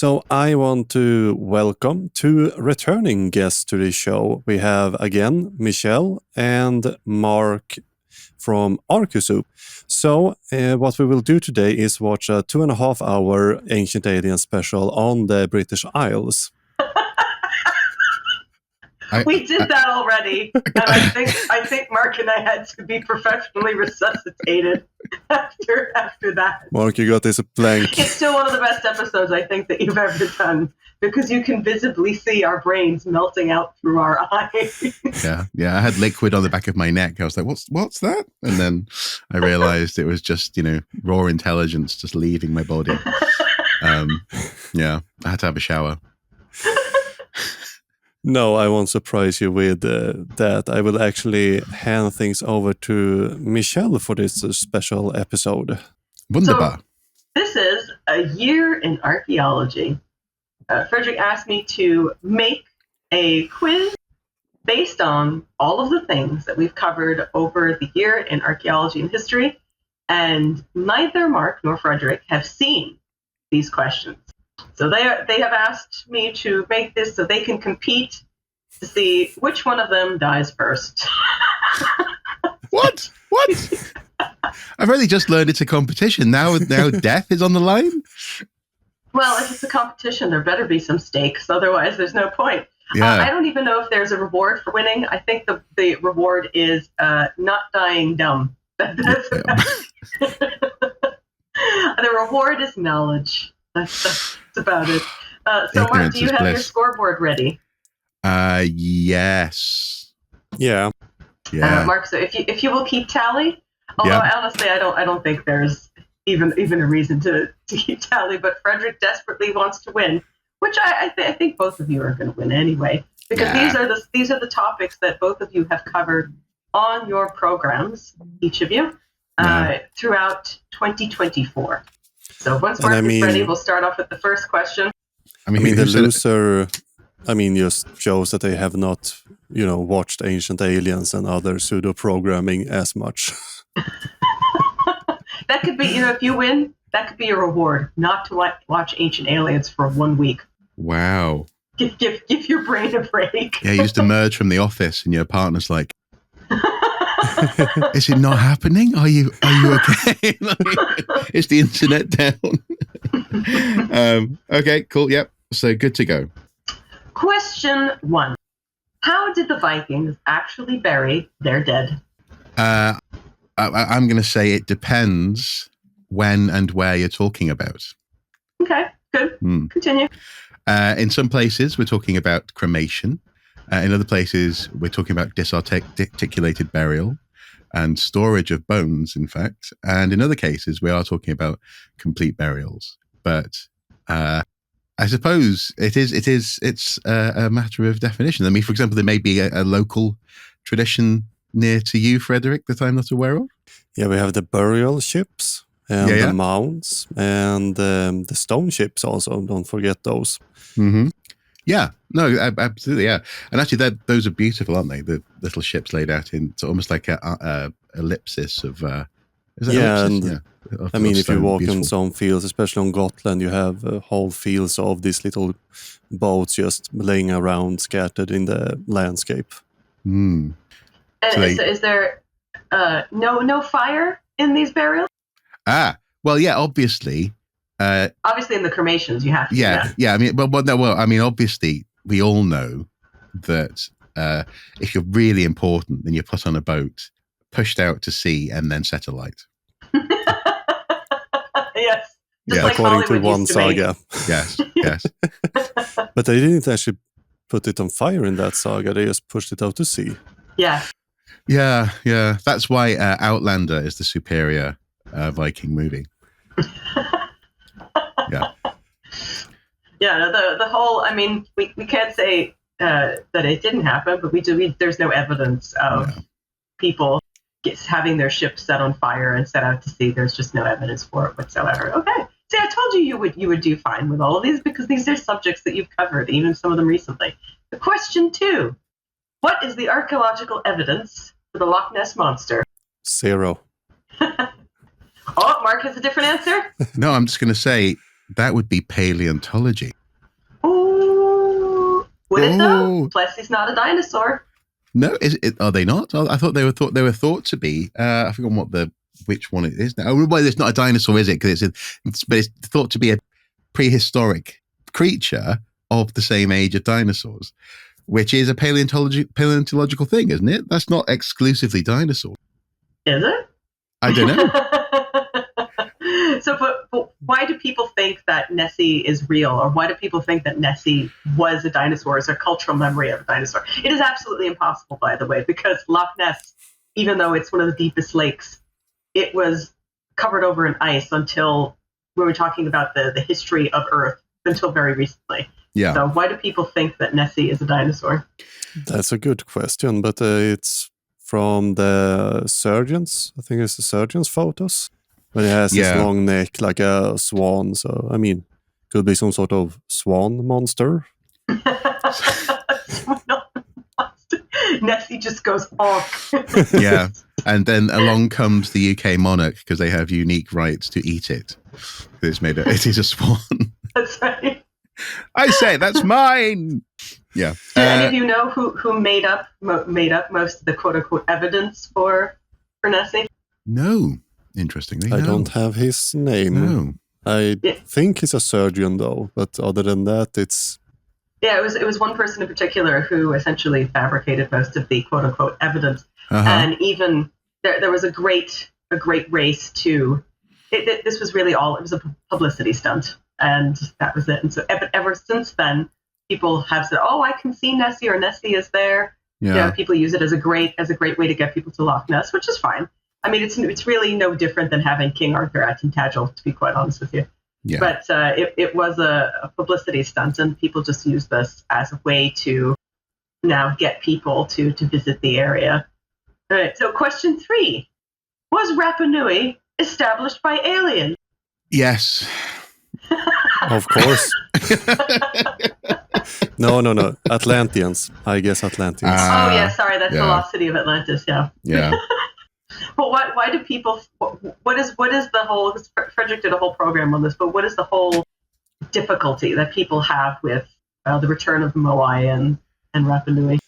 So I want to welcome two returning guests to the show. We have again Michelle and Mark from Arcusoup. So what we will do today is watch a 2.5-hour Ancient Alien special on the British Isles. We did that already, and I think Mark and I had to be professionally resuscitated after that. Mark, you got this blank. It's still one of the best episodes I think that you've ever done, because you can visibly see our brains melting out through our eyes. Yeah. I had liquid on the back of my neck. I was like, "What's that?" And then I realized it was just raw intelligence just leaving my body. I had to have a shower. No, I won't surprise you with that. I will actually hand things over to Michelle for this special episode. Wunderbar. So, this is a year in archaeology. Fredrik asked me to make a quiz based on all of the things that we've covered over the year in archaeology and history, and neither Mark nor Fredrik have seen these questions. So they have asked me to make this so they can compete to see which one of them dies first. What? I've only just learned it's a competition. Now death is on the line? Well, if it's a competition, there better be some stakes. Otherwise, there's no point. Yeah. I don't even know if there's a reward for winning. I think the reward is not dying dumb. The reward is knowledge. That's about it. So, Mark, do you have your scoreboard ready? Yes. Yeah. Mark, so if you will keep tally, although honestly, I don't think there's even a reason to keep tally. But Fredrik desperately wants to win, which I think both of you are going to win anyway, because these are the topics that both of you have covered on your programs, each of you, throughout 2024. So once Mark is ready, we'll start off with the first question. The loser, just shows that they have not, watched Ancient Aliens and other pseudo-programming as much. That could be, if you win, that could be a reward, not to watch Ancient Aliens for 1 week. Wow. Give your brain a break. Yeah, you just emerge from the office and your partner's like, is it not happening? Are you okay? Is the internet down? Okay, cool. Yep. So good to go. Question 1. How did the Vikings actually bury their dead? I'm going to say it depends when and where you're talking about. Okay, good. Continue. In some places, we're talking about cremation. In other places, we're talking about disarticulated burial and storage of bones, in fact. And in other cases, we are talking about complete burials. But I suppose it's a matter of definition. I mean, for example, there may be a local tradition near to you, Fredrik, that I'm not aware of. Yeah, we have the burial ships and the mounds and the stone ships also. Don't forget those. Mm-hmm. Yeah, no, absolutely, yeah. And actually, those are beautiful, aren't they? The little ships laid out in almost like a ellipsis of. Is that ellipsis? If you walk in some fields, especially on Gotland, you have whole fields of these little boats just laying around, scattered in the landscape. Mm. And is there no fire in these burials? Well, yeah, obviously. Obviously, in the cremations, you have to. Yeah. I mean, obviously, we all know that if you're really important, then you're put on a boat, pushed out to sea, and then set alight. Yes. Like according to one saga. Yes. But they didn't actually put it on fire in that saga. They just pushed it out to sea. Yeah. Yeah. That's why Outlander is the superior Viking movie. Yeah. Yeah, the whole, we can't say that it didn't happen, but there's no evidence of people having their ships set on fire and set out to sea. There's just no evidence for it whatsoever. Okay. See, I told you you would do fine with all of these, because these are subjects that you've covered, even some of them recently. The question 2. What is the archaeological evidence for the Loch Ness Monster? 0. Oh, Mark has a different answer? No, I'm just going to say That would be paleontology. Ooh, would it though? Ooh. Plessy's not a dinosaur. No, are they not? I thought they were thought to be. I forgot which one it is now. Oh, well, it's not a dinosaur, is it? Because but it's thought to be a prehistoric creature of the same age of dinosaurs, which is a paleontological thing, isn't it? That's not exclusively dinosaur. Is it? I don't know. So, but why do people think that Nessie is real, or why do people think that Nessie was a dinosaur, as a cultural memory of a dinosaur? It is absolutely impossible, by the way, because Loch Ness, even though it's one of the deepest lakes, it was covered over in ice until we were talking about the history of Earth until very recently. Yeah. So why do people think that Nessie is a dinosaur? That's a good question, but it's from the surgeons. I think it's the surgeons' photos. But it has this long neck like a swan. So, I mean, could be some sort of swan monster. Nessie just goes honk. Yeah. And then along comes the UK monarch because they have unique rights to eat it. It is a swan. That's right. I say, that's mine. Yeah. Do any of you know who made up most of the quote unquote evidence for Nessie? No. Interestingly, I don't have his name. No. I think he's a surgeon, though. But other than that, it's... Yeah, it was one person in particular who essentially fabricated most of the quote unquote evidence. And even there was a great race to... This was really all... It was a publicity stunt. And that was it. And so ever since then, people have said, "Oh, I can see Nessie," or "Nessie is there." Yeah. You know, people use it as a great way to get people to Loch Ness, which is fine. I mean, it's really no different than having King Arthur at Tintagel, to be quite honest with you. Yeah. But it was a publicity stunt, and people just use this as a way to now get people to visit the area. All right. So, question 3: was Rapa Nui established by aliens? Yes. Of course. No. Atlanteans. I guess Atlanteans. Oh, yeah. Sorry, that's the lost city of Atlantis. Yeah. Yeah. But why do people? What is the whole? Fredrik did a whole program on this. But what is the whole difficulty that people have with the return of Moai and Rapa Nui?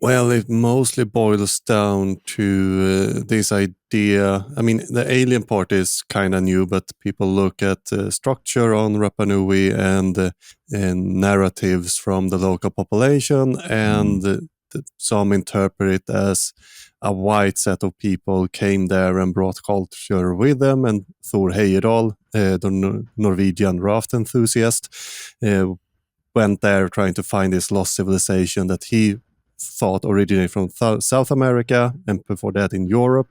Well, it mostly boils down to this idea. I mean, the alien part is kind of new, but people look at structure on Rapa Nui and narratives from the local population, and some interpret it as a white set of people came there and brought culture with them, and Thor Heyerdahl, the Norwegian raft enthusiast, went there trying to find this lost civilization that he thought originated from South America, and before that in Europe,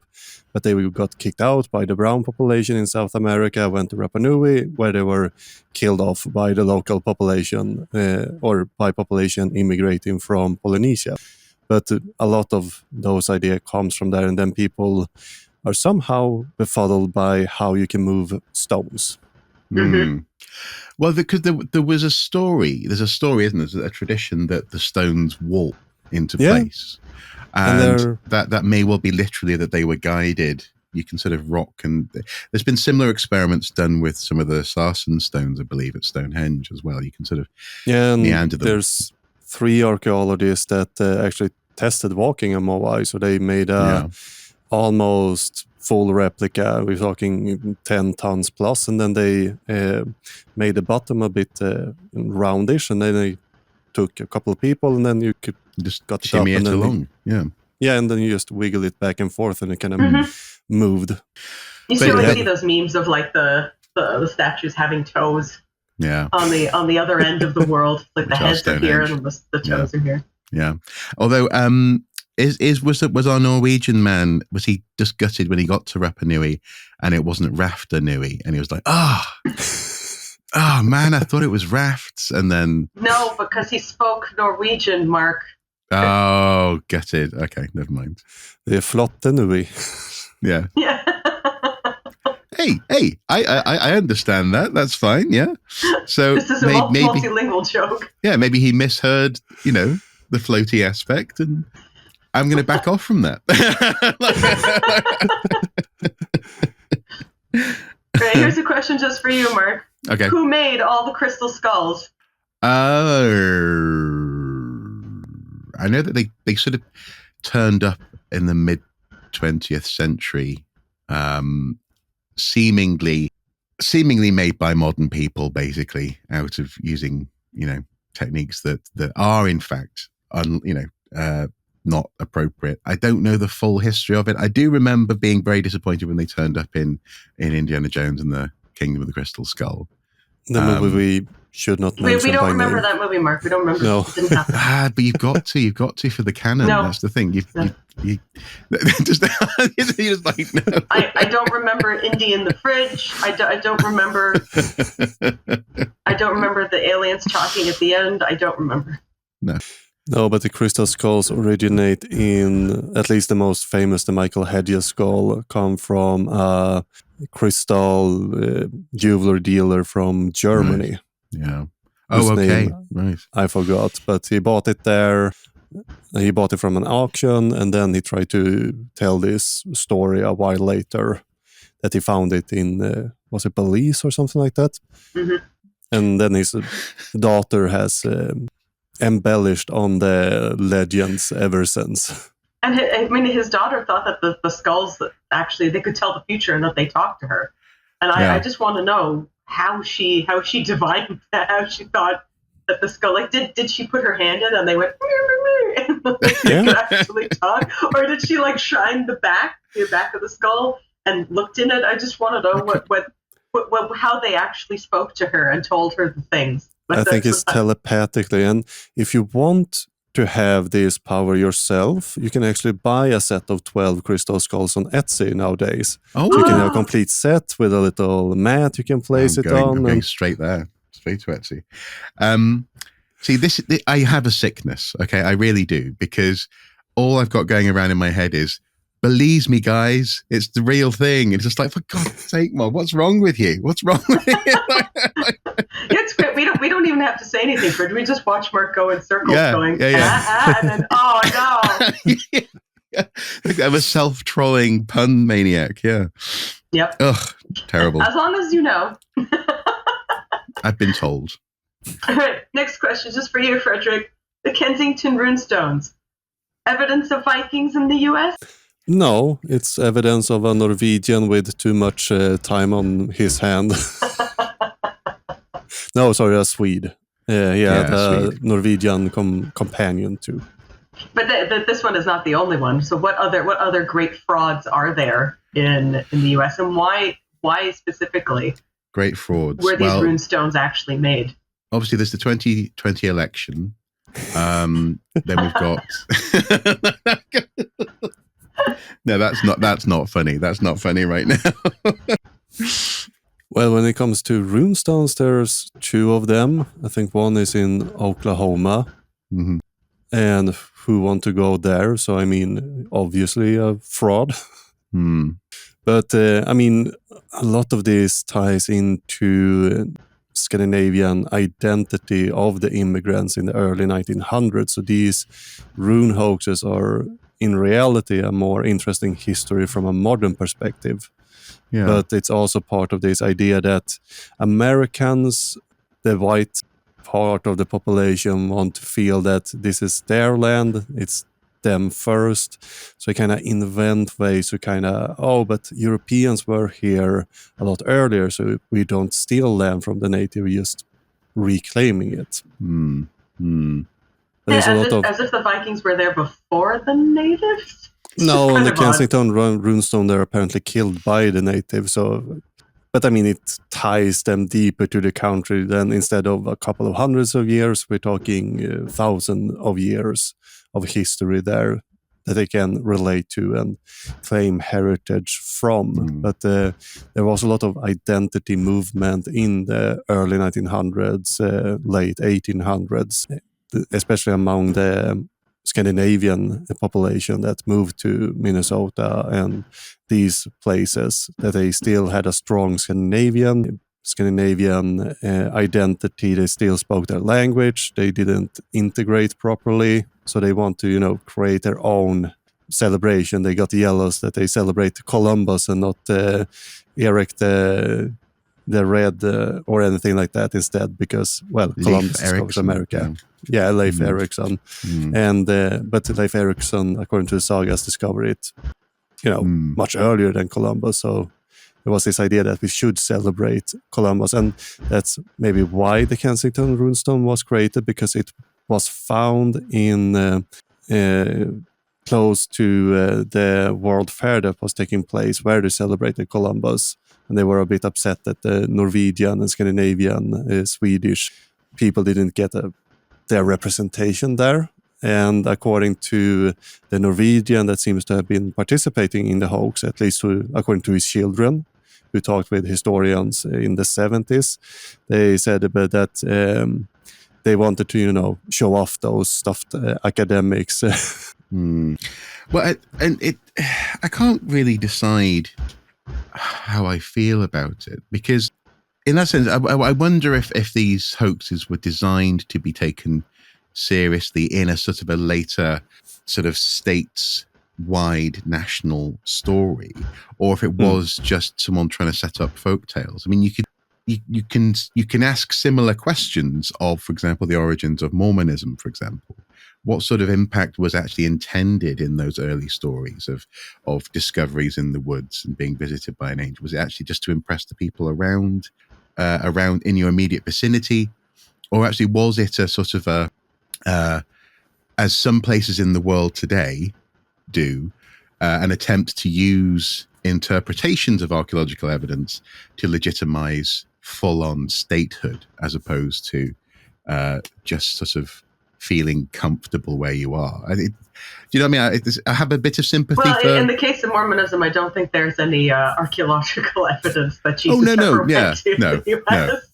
but they got kicked out by the brown population in South America, went to Rapa Nui, where they were killed off by the local population, or by population immigrating from Polynesia. But a lot of those ideas comes from there, and then people are somehow befuddled by how you can move stones. Mm-hmm. Well, because there was a story. There's a story, isn't there? There's a tradition that the stones walk into place, and that may well be literally that they were guided. You can sort of rock, and there's been similar experiments done with some of the sarsen stones, I believe, at Stonehenge as well. You can sort of meander them. There's 3 archaeologists that actually tested walking on Moai, so they made a almost full replica. We're talking 10 tons plus, and then they made the bottom a bit roundish, and then they took a couple of people, and then you could just got shimmy it along. Yeah, and then you just wiggle it back and forth, and it kind of moved. You still see those memes of like the statues having toes. Yeah. On the other end of the world, like the heads are here and the toes are here. Yeah. Although, was our Norwegian man, was he just gutted when he got to Rapa Nui and it wasn't Rafta Nui, and he was like, oh man, I thought it was rafts, and then no, because he spoke Norwegian, Mark. Oh, gutted. Okay, never mind. The Flotte Nui. Yeah. Yeah. Hey, I understand that. That's fine. Yeah. So this is a multilingual joke. Yeah, maybe he misheard, the floaty aspect, and I'm going to back off from that. Right, here's a question just for you, Mark. Okay. Who made all the crystal skulls? I know that they sort of turned up in the mid 20th century, seemingly made by modern people, basically out of using techniques that are in fact not appropriate. I don't know the full history of it. I do remember being very disappointed when they turned up in Indiana Jones and the Kingdom of the Crystal Skull. The movie we should not mention. We don't by remember name. that movie, Mark. We don't remember. No. It didn't happen. But you've got to for the canon. No. That's the thing. You just like no. I don't remember Indy in the fridge. I don't remember. I don't remember the aliens talking at the end. I don't remember. No, but the crystal skulls originate in, at least the most famous, the Michael Hedges skull, come from a crystal jeweler dealer from Germany. Right. Yeah. Whose okay. name Right. I forgot, but he bought it there. He bought it from an auction, and then he tried to tell this story a while later that he found it in, was it Belize or something like that? Mm-hmm. And then his daughter has embellished on the legends ever since. And his daughter thought that the skulls actually they could tell the future and that they talked to her. And I just want to know how she divined that, how she thought that the skull, like did she put her hand in and they went and they could actually talk, or did she like shine the back of the skull and looked in it? I just want to know what how they actually spoke to her and told her the things. I think it's telepathically, and if you want to have this power yourself, you can actually buy a set of 12 crystal skulls on Etsy nowadays. Oh, so you can have a complete set with a little mat you can place on. I'm going straight there, straight to Etsy. See, this I have a sickness, okay? I really do, because all I've got going around in my head is, believe me, guys, it's the real thing. It's just like, for God's sake, Mom, what's wrong with you? What's wrong with you? It's great. We don't even have to say anything, Fred. We just watch Mark go in circles, going and then oh no. I'm a self-trolling pun maniac. Yeah. Yep. Ugh, terrible. As long as you know. I've been told. All right. Next question, just for you, Fredrik. The Kensington runestones. Evidence of Vikings in the U.S.? No, it's evidence of a Norwegian with too much time on his hand. No, sorry, a Swede. He had a Norwegian companion too. But this one is not the only one. So what other great frauds are there in the U.S. and why specifically? Great frauds. Were these runestones actually made? Obviously, there's the 2020 election. Then we've got. No, that's not funny. That's not funny right now. Well, when it comes to runestones, there's two of them. I think one is in Oklahoma. Mm-hmm. And who want to go there? So, I mean, obviously a fraud. Mm. But, I mean, a lot of this ties into Scandinavian identity of the immigrants in the early 1900s. So these rune hoaxes are, in reality, a more interesting history from a modern perspective. Yeah. But it's also part of this idea that Americans, the white part of the population, want to feel that this is their land, it's them first. So they kind of invent ways to but Europeans were here a lot earlier, so we don't steal land from the native, we're just reclaiming it. Mm. Mm. As if the Vikings were there before the natives? No, on the Kensington runestone, they're apparently killed by the natives. So, but I mean, it ties them deeper to the country. Then instead of a couple of hundreds of years, we're talking thousands of years of history there that they can relate to and claim heritage from. Mm. But there was a lot of identity movement in the early 1900s, late 1800s, especially among the Scandinavian population that moved to Minnesota and these places, that they still had a strong Scandinavian identity. They still spoke their language. They didn't integrate properly. So they want to, create their own celebration. They got jealous that they celebrate Columbus and not Eric the the red or anything like that instead, because Columbus discovers America. Yeah, Leif Erikson, and but Leif Erikson, according to the sagas, discovered it, much earlier than Columbus. So there was this idea that we should celebrate Columbus, and that's maybe why the Kensington runestone was created, because it was found in close to the World Fair that was taking place, where they celebrated Columbus, and they were a bit upset that the Norwegian and Scandinavian, Swedish people didn't get their representation there. And according to the Norwegian that seems to have been participating in the hoax, at least according to his children, who talked with historians in the 70s, they said that they wanted to, show off those stuffed academics. Well, I can't really decide how I feel about it, because in that sense, I wonder if these hoaxes were designed to be taken seriously in a sort of a later sort of states-wide national story, or if it was just someone trying to set up folk tales. I mean, you can ask similar questions of, for example, the origins of Mormonism, for example. What sort of impact was actually intended in those early stories of discoveries in the woods and being visited by an angel? Was it actually just to impress the people around in your immediate vicinity, or actually was it a sort of as some places in the world today do, an attempt to use interpretations of archaeological evidence to legitimize full-on statehood, as opposed to just sort of feeling comfortable where you are? Do you know what I mean? I have a bit of sympathy for... in the case of Mormonism, I don't think there's any archaeological evidence that Jesus no, ever went to the US.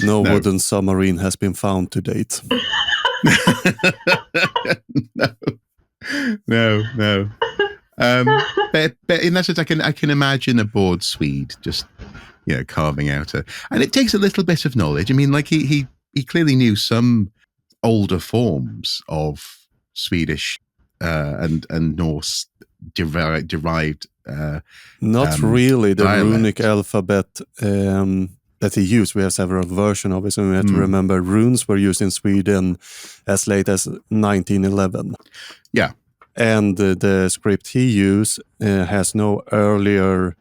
No wooden submarine has been found to date. No. But in that sense, I can imagine a bored Swede just carving out and it takes a little bit of knowledge. I mean, like he clearly knew some older forms of Swedish and Norse derived. Not really the dialect. runic alphabet that he used. We have several versions of it, so we have to remember runes were used in Sweden as late as 1911. Yeah. And the script he used has no earlier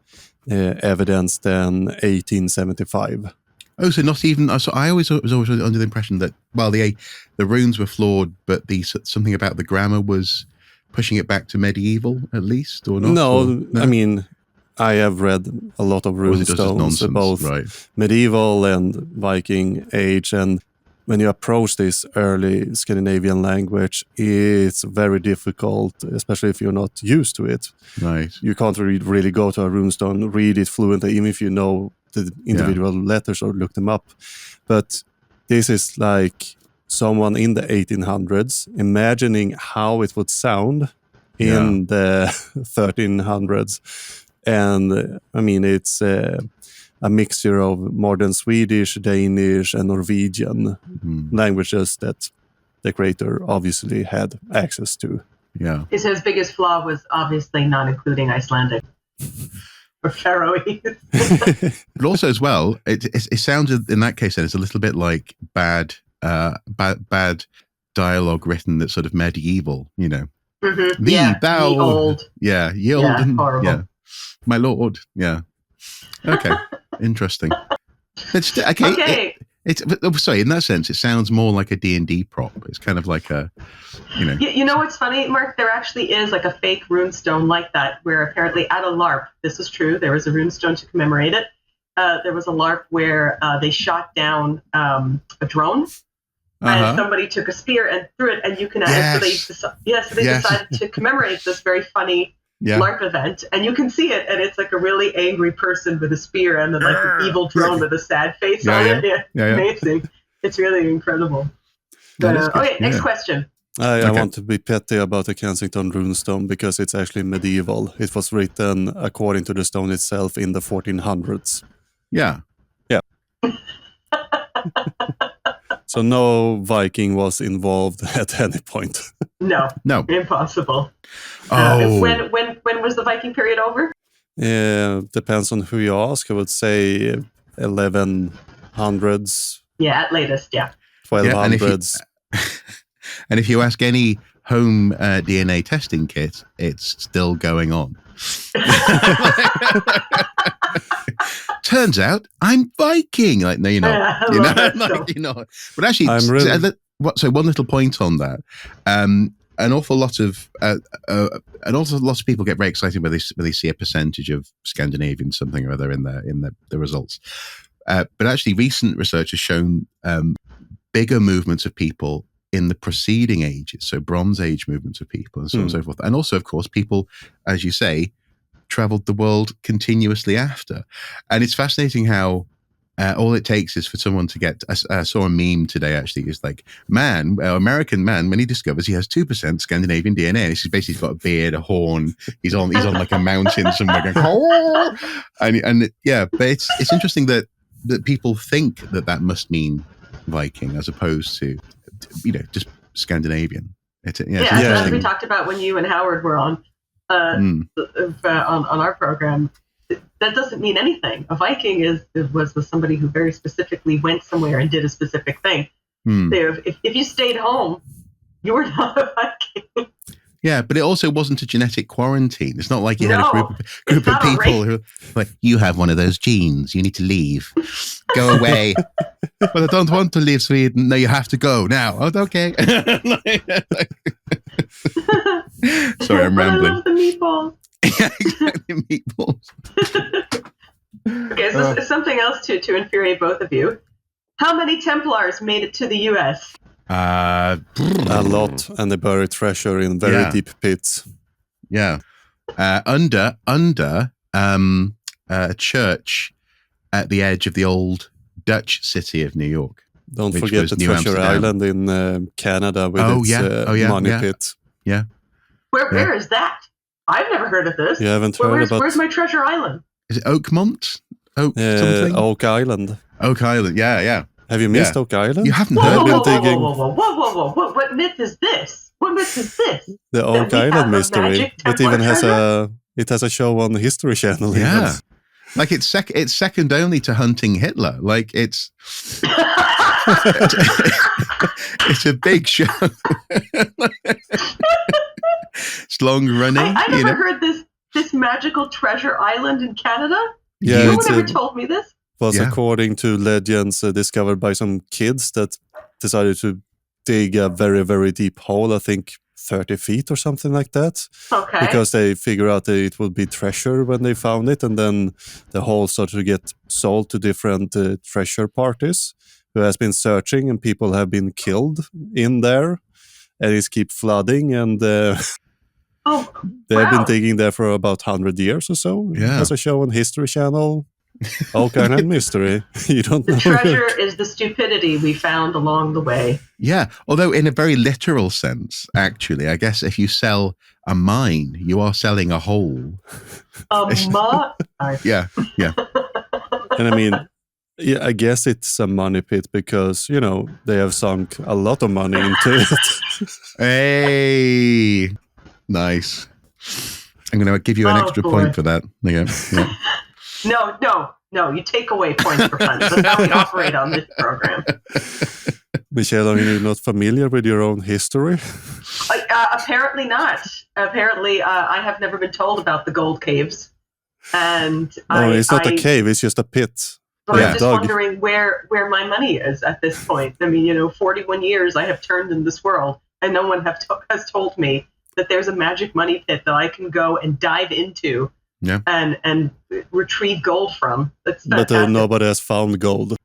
evidence than 1875. Oh, so not even. So I was always under the impression that the runes were flawed, but something about the grammar was pushing it back to medieval, at least, or not? No, I mean, I have read a lot of rune stones, both medieval and Viking age, and when you approach this early Scandinavian language, it's very difficult, especially if you're not used to it. Right. You can't really go to a runestone, read it fluently, even if you know the individual letters or look them up. But this is like someone in the 1800s imagining how it would sound in the 1300s. And I mean, it's a mixture of modern Swedish, Danish, and Norwegian languages that the creator obviously had access to. Yeah. His biggest flaw was obviously not including Icelandic or Faroese. But also, as well, it sounds in that case then it's a little bit like bad dialogue written that's sort of medieval, Mm-hmm. Thou, ye old. Ye old, horrible. My lord, Okay, interesting. It's okay. Sorry, in that sense, it sounds more like a D&D prop. It's kind of like a, You know what's funny, Mark? There actually is like a fake runestone like that, where apparently at a LARP, this is true, there was a runestone to commemorate it. There was a LARP where they shot down a drone, and somebody took a spear and threw it, and you can. So they decided to commemorate this very funny LARP event, and you can see it, and it's like a really angry person with a spear, and then like an evil drone with a sad face on it. Amazing! It's really incredible. Okay, next question. I want to be petty about the Kensington runestone because it's actually medieval. It was written according to the stone itself in the 1400s. Yeah. So no Viking was involved at any point. No, impossible. Oh. When was the Viking period over? Depends on who you ask. I would say 1100s, Yeah, at latest, yeah. 1200s. And if you ask any home DNA testing kit, it's still going on. Turns out I'm Viking. Like, no, you're not. I You love know, that like, stuff. you're not. But actually, I'm really- so one little point on that. An awful lot of people get very excited when they see a percentage of Scandinavian something or other in the results. But actually, recent research has shown bigger movements of people in the preceding ages, so Bronze Age movements of people, and so on and so forth. And also, of course, people, as you say, traveled the world continuously after. And it's fascinating how all it takes is for someone to get. I saw a meme today. Actually, it's like American man, when he discovers he has 2% Scandinavian DNA, and he's basically got a beard, a horn. He's on like a mountain somewhere, going, oh! and yeah. But it's interesting that people think that must mean Viking as opposed to just Scandinavian. It's As we talked about when you and Howard were on our program. That doesn't mean anything. A Viking was somebody who very specifically went somewhere and did a specific thing. So if you stayed home, you were not a Viking. Yeah, but it also wasn't a genetic quarantine. It's not like you had a group of people who like, you have one of those genes. You need to leave. Go away. But I don't want to leave Sweden. No, you have to go now. Oh, okay. Sorry, I'm rambling. I love the meatballs. Yeah, exactly, meatballs. Okay, so something else to infuriate both of you. How many Templars made it to the U.S.? A lot, and they bury treasure in very deep pits. Yeah, under a church at the edge of the old Dutch city of New York. Don't forget the Treasure Island in Canada with its money pit. Yeah. Where is that? I've never heard of this. You haven't heard about... Where's my Treasure Island? Is it Oakmont? Something? Oak Island. Oak Island, yeah. Have you missed Oak Island? You haven't heard of it? Whoa. What myth is this? What myth is this? The Oak Island mystery. It even has a show on the History Channel. Yeah. Even. Like it's second only to Hunting Hitler. Like it's it's a big show. It's long running. I never heard this magical treasure island in Canada. Yeah, no one ever told me this. Was according to legends discovered by some kids that decided to dig a very, very deep hole. I think 30 feet or something like that. Okay. Because they figure out that it would be treasure when they found it, and then the hole started to get sold to different treasure parties who has been searching, and people have been killed in there, and it's keep flooding, and they have been digging there for about 100 years or so. Yeah. There's a show on History Channel. All kind of mystery. You don't know. The treasure is the stupidity we found along the way. Yeah, although in a very literal sense, actually, I guess if you sell a mine, you are selling a hole. Yeah. And I mean, I guess it's a money pit because, they have sunk a lot of money into it. Hey, nice. I'm going to give you an extra point for that. Yeah. No, you take away points for puns. That's how we operate on this program. Michelle, are you not familiar with your own history? Apparently not. Apparently, I have never been told about the gold caves. And it's not a cave, it's just a pit. But I'm just wondering where my money is at this point. I mean, 41 years I have turned in this world, and no one has told me that there's a magic money pit that I can go and dive into. Yeah. And retrieve gold from. That's but nobody has found gold.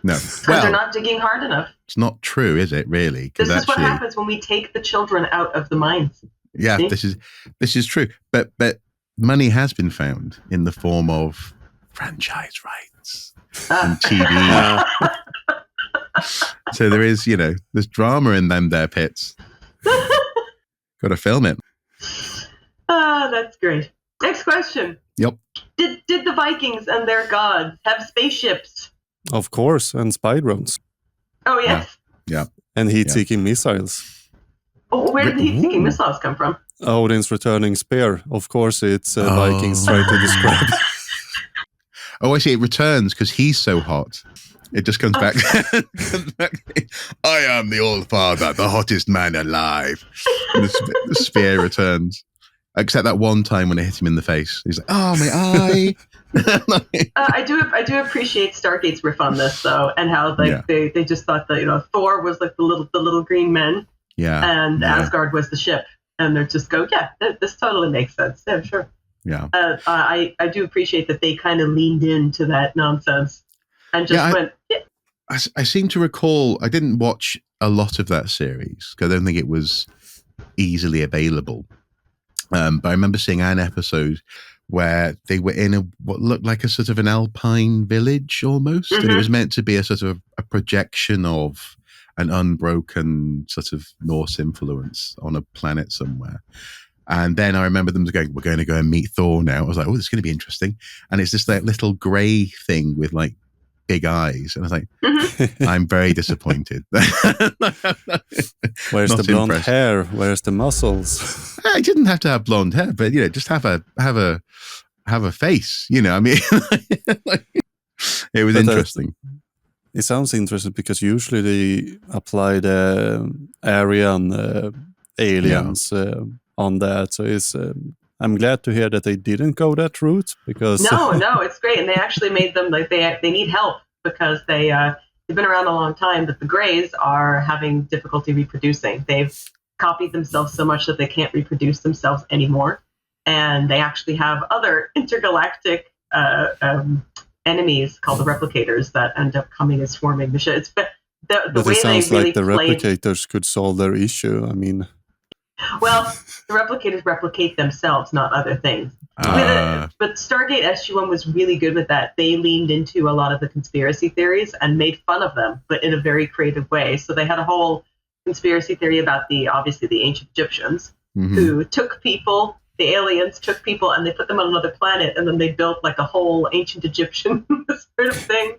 No. Because they're not digging hard enough. It's not true, is it, really? This is what happens when we take the children out of the mines. Yeah, see? This is true. But money has been found in the form of franchise rights and TV. So there is, there's drama in them there pits. Got to film it. That's great. Next question. Yep. Did the Vikings and their gods have spaceships? Of course, and spy drones. Oh, yes. Yeah. And heat-seeking missiles. Oh, where did the heat-seeking missiles come from? Odin's returning spear. Of course, it's Vikings trying to describe. Oh, I see. It returns because he's so hot. It just comes back. Comes back. I am the All Father, the hottest man alive. And the sphere returns. Except that one time when I hit him in the face. He's like, oh, my eye. I do appreciate Stargate's riff on this, though, and how they just thought that Thor was like the little green men, and Asgard was the ship, and they just go, this totally makes sense. Yeah, sure. Yeah. I do appreciate that they kind of leaned into that nonsense and just went. Yeah. I seem to recall I didn't watch a lot of that series because I don't think it was easily available. But I remember seeing an episode where they were in what looked like a sort of an alpine village almost, and it was meant to be a sort of a projection of an unbroken sort of Norse influence on a planet somewhere. And then I remember them going, we're going to go and meet Thor now. I was like, oh, this is going to be interesting. And it's just that little grey thing with like big eyes. And I was like, I'm very disappointed. Where's the blonde hair? Where's the muscles? I didn't have to have blonde hair, but just have a face. I mean, it was interesting. It sounds interesting because usually they apply the Aryan aliens on that. So it's. I'm glad to hear that they didn't go that route because no, it's great, and they actually made them like they need help because they've been around a long time, but the Greys are having difficulty reproducing. They've copied themselves so much that they can't reproduce themselves anymore, and they actually have other intergalactic enemies called the Replicators that end up coming and swarming the ship. It's the way it sounds they really like the Replicators could solve their issue. I mean. Well, the Replicators replicate themselves, not other things. But Stargate SG-1 was really good with that. They leaned into a lot of the conspiracy theories and made fun of them, but in a very creative way. So they had a whole conspiracy theory about the ancient Egyptians who took people, the aliens took people, and they put them on another planet, and then they built like a whole ancient Egyptian sort of thing.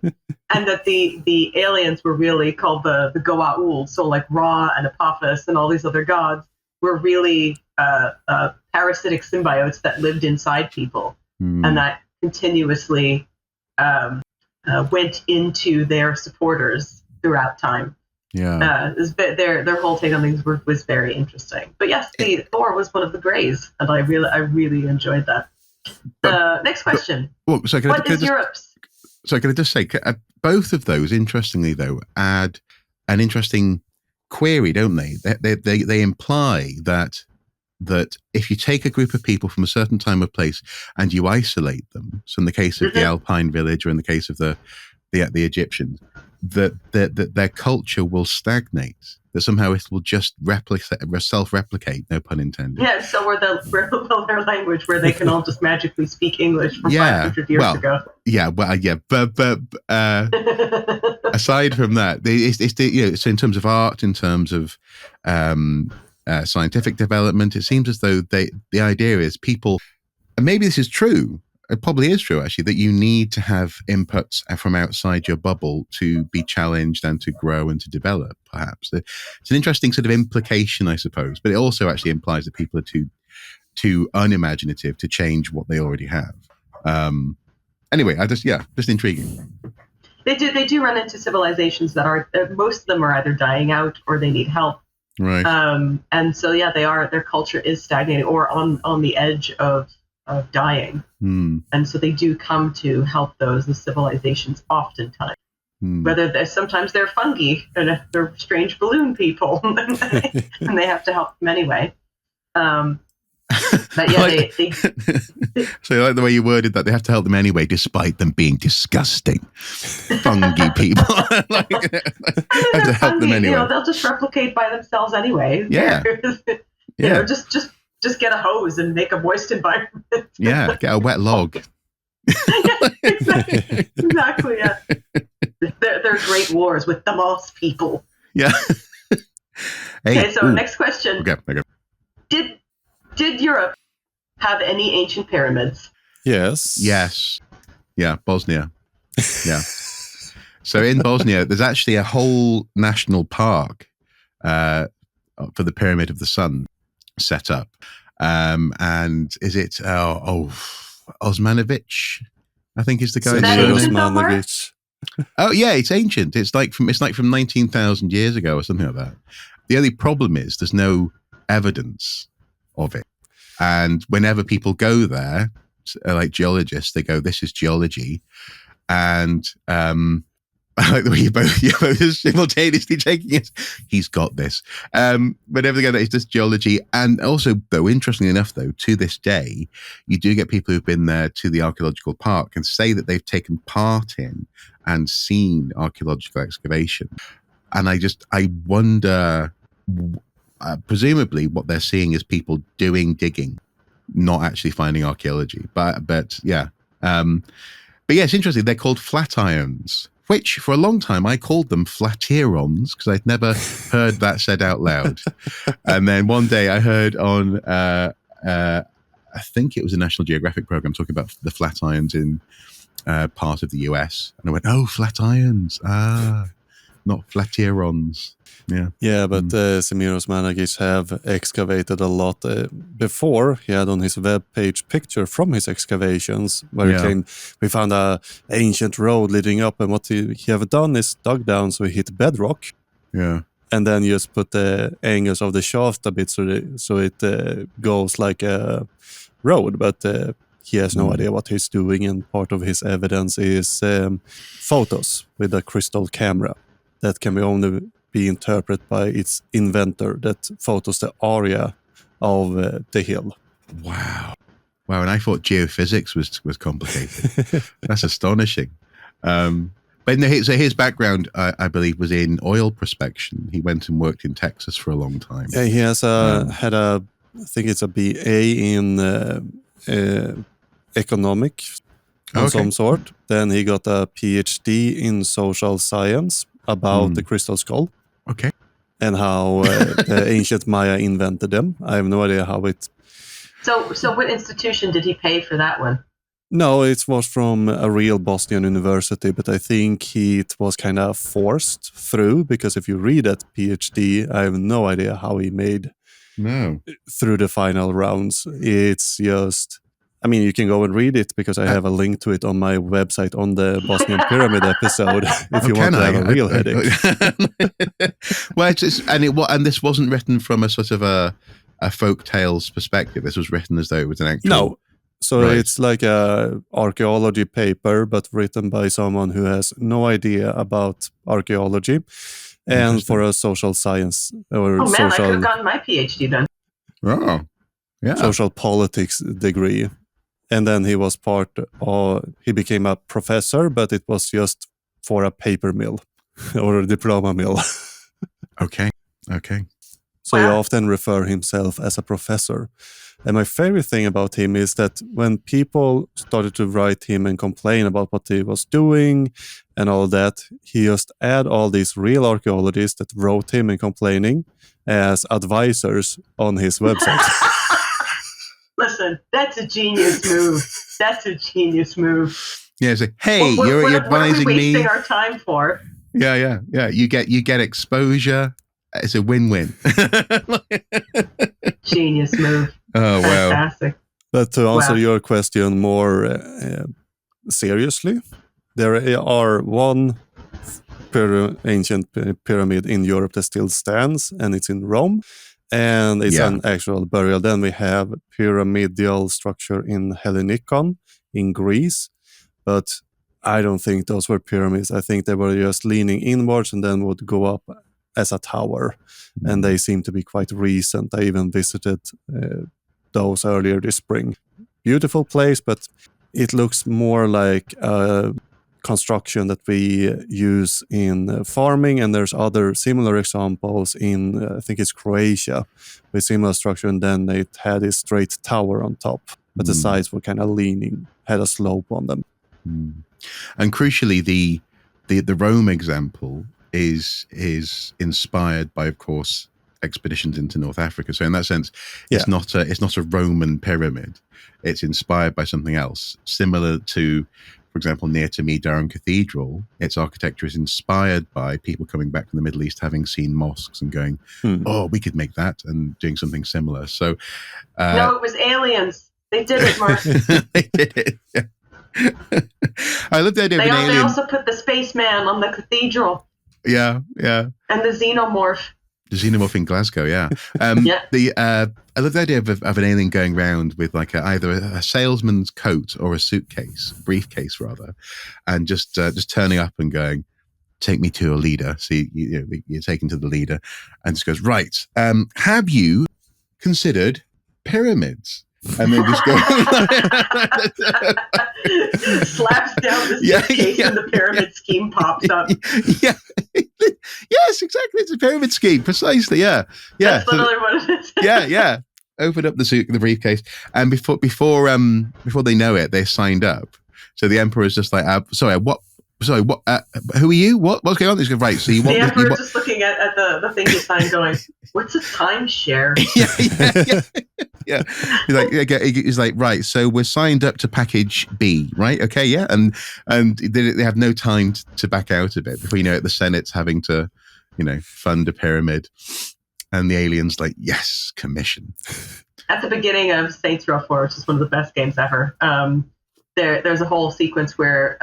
And that the aliens were really called the Goa'uld, so like Ra and Apophis and all these other gods were really parasitic symbiotes that lived inside people and that continuously went into their supporters throughout time. Yeah, their whole take on things was very interesting. But yes, Thor was one of the Greys, and I really enjoyed that. Next question. What is Europe's? So can I just say, both of those, interestingly though, add an interesting query, don't they? They imply that if you take a group of people from a certain time or place and you isolate them, so in the case of the Alpine village or in the case of the Egyptians, that their culture will stagnate. That somehow it will just self-replicate. No pun intended. Yeah. So we're their language where they can all just magically speak English from 500 years ago. Yeah. Well, yeah. But aside from that, so in terms of art, in terms of scientific development, it seems as though the idea is people, and maybe this is true. It probably is true, actually, that you need to have inputs from outside your bubble to be challenged and to grow and to develop, perhaps. It's an interesting sort of implication, I suppose, but it also actually implies that people are too unimaginative to change what they already have. Anyway, just intriguing. They do run into civilizations that are, most of them are either dying out or they need help. Right. And so, their culture is stagnating or on the edge of dying. And so they do come to help the civilizations oftentimes. Whether sometimes they're fungi and they're strange balloon people and they have to help them anyway. But yeah, they so I like the way you worded that. They have to help them anyway, despite them being disgusting fungi people. Have to help them anyway. They'll just replicate by themselves anyway. Yeah. Just get a hose and make a moist environment. Yeah, get a wet log. Exactly. Yeah. They're great wars with the moss people. Yeah. Okay, so next question. Okay. Did Europe have any ancient pyramids? Yes. Yeah, Bosnia. Yeah. So in Bosnia, there's actually a whole national park for the Pyramid of the Sun set up. And is it Osmanovic I think is the guy's that surname. ancient though, Mark? Oh yeah, it's ancient. It's like from 19,000 years ago or something like that. The only problem is there's no evidence of it, and whenever people go there, like geologists, they go, "This is geology," and I like the way you're both simultaneously taking it. He's got this. Whenever they go there, it's just geology, and also, though, interestingly enough, though, to this day, you do get people who've been there to the archaeological park and say that they've taken part in and seen archaeological excavation. And I wonder, presumably what they're seeing is people doing digging, not actually finding archaeology. But yeah. But yeah, it's interesting. They're called flat irons, which for a long time I called them flatirons because I'd never heard that said out loud. And then one day I heard on, I think it was a National Geographic program talking about the flat irons in part of the US. And I went, oh, flat irons. Not flatirons. Yeah, but Semiramis Managis have excavated a lot. Before, he had on his webpage picture from his excavations where he claimed we found a ancient road leading up, and what he have done is dug down so he hit bedrock. Yeah. And then just put the angles of the shaft a bit so it goes like a road, but he has no idea what he's doing, and part of his evidence is photos with a crystal camera that can only be interpreted by its inventor that photos the area of the hill. Wow. And I thought geophysics was complicated. That's astonishing. But no, so his background, I believe, was in oil prospection. He went and worked in Texas for a long time. Yeah, he has had I think it's a BA in economics of some sort. Then he got a PhD in social science about the crystal skull. Okay. And how the ancient Maya invented them. I have no idea how it... So what institution did he pay for that one? No, it was from a real Bosnian university, but I think it was kind of forced through, because if you read that PhD, I have no idea how he made through the final rounds. It's just... I mean, you can go and read it because I have a link to it on my website on the Bosnian Pyramid episode if you want to have a real headache. Well, and this wasn't written from a sort of a folk tales perspective. This was written as though it was an actual... No. So it's like a archaeology paper, but written by someone who has no idea about archaeology, and for a social science or I could have gotten my PhD then. Oh, yeah. Social politics degree. And then he was he became a professor, but it was just for a paper mill or a diploma mill. Okay. So he often refer himself as a professor. And my favorite thing about him is that when people started to write him and complain about what he was doing and all that, he just add all these real archaeologists that wrote him and complaining as advisors on his website. Listen, that's a genius move. Yeah, it's like, hey, you're advising me. What are we wasting our time for? Yeah. You get exposure. It's a win-win. Genius move. Oh, wow. Fantastic. But to answer your question more seriously, there are one ancient pyramid in Europe that still stands, and it's in Rome. And it's an actual burial. Then we have pyramidal structure in Hellinikon in Greece. But I don't think those were pyramids. I think they were just leaning inwards and then would go up as a tower. And they seem to be quite recent. I even visited those earlier this spring. Beautiful place, but it looks more like a construction that we use in farming, and there's other similar examples in I think it's Croatia with similar structure, and then it had a straight tower on top, but the sides were kind of leaning, had a slope on them. And crucially, the Rome example is inspired by, of course, expeditions into North Africa. So in that sense, it's not a Roman pyramid. It's inspired by something else, similar to, for example, near to me, Durham Cathedral. Its architecture is inspired by people coming back from the Middle East, having seen mosques and going, "Oh, we could make that," and doing something similar. So, no, it was aliens. They did it, Mark. They did it. Yeah. I love the idea of an They alien. also put the spaceman on the cathedral. Yeah. And the xenomorph. The xenomorph in Glasgow, yeah. Yeah. I love the idea of an alien going around with like either a salesman's coat or a suitcase, briefcase rather, and just turning up and going, "Take me to a leader." So you're taken to the leader, and just goes, "Right, have you considered pyramids?" And then just go slaps down the suitcase and the pyramid scheme pops up. Yeah. Yes, exactly. It's a pyramid scheme, precisely. Yeah. That's literally what it is. Yeah. Open up the briefcase, and before they know it, they're signed up. So the emperor's just like, sorry, what? Who are you? What's going on? He's going, right. So you want the emperor's just looking at the thing you signed, going, "What's a timeshare?" Yeah. He's like, right. So we're signed up to package B, right? Okay, yeah. And they have no time to back out of it. Before you know it, the Senate's having to, fund a pyramid, and the alien's like, yes, commission. At the beginning of Saints Row 4, which is one of the best games ever, there's a whole sequence where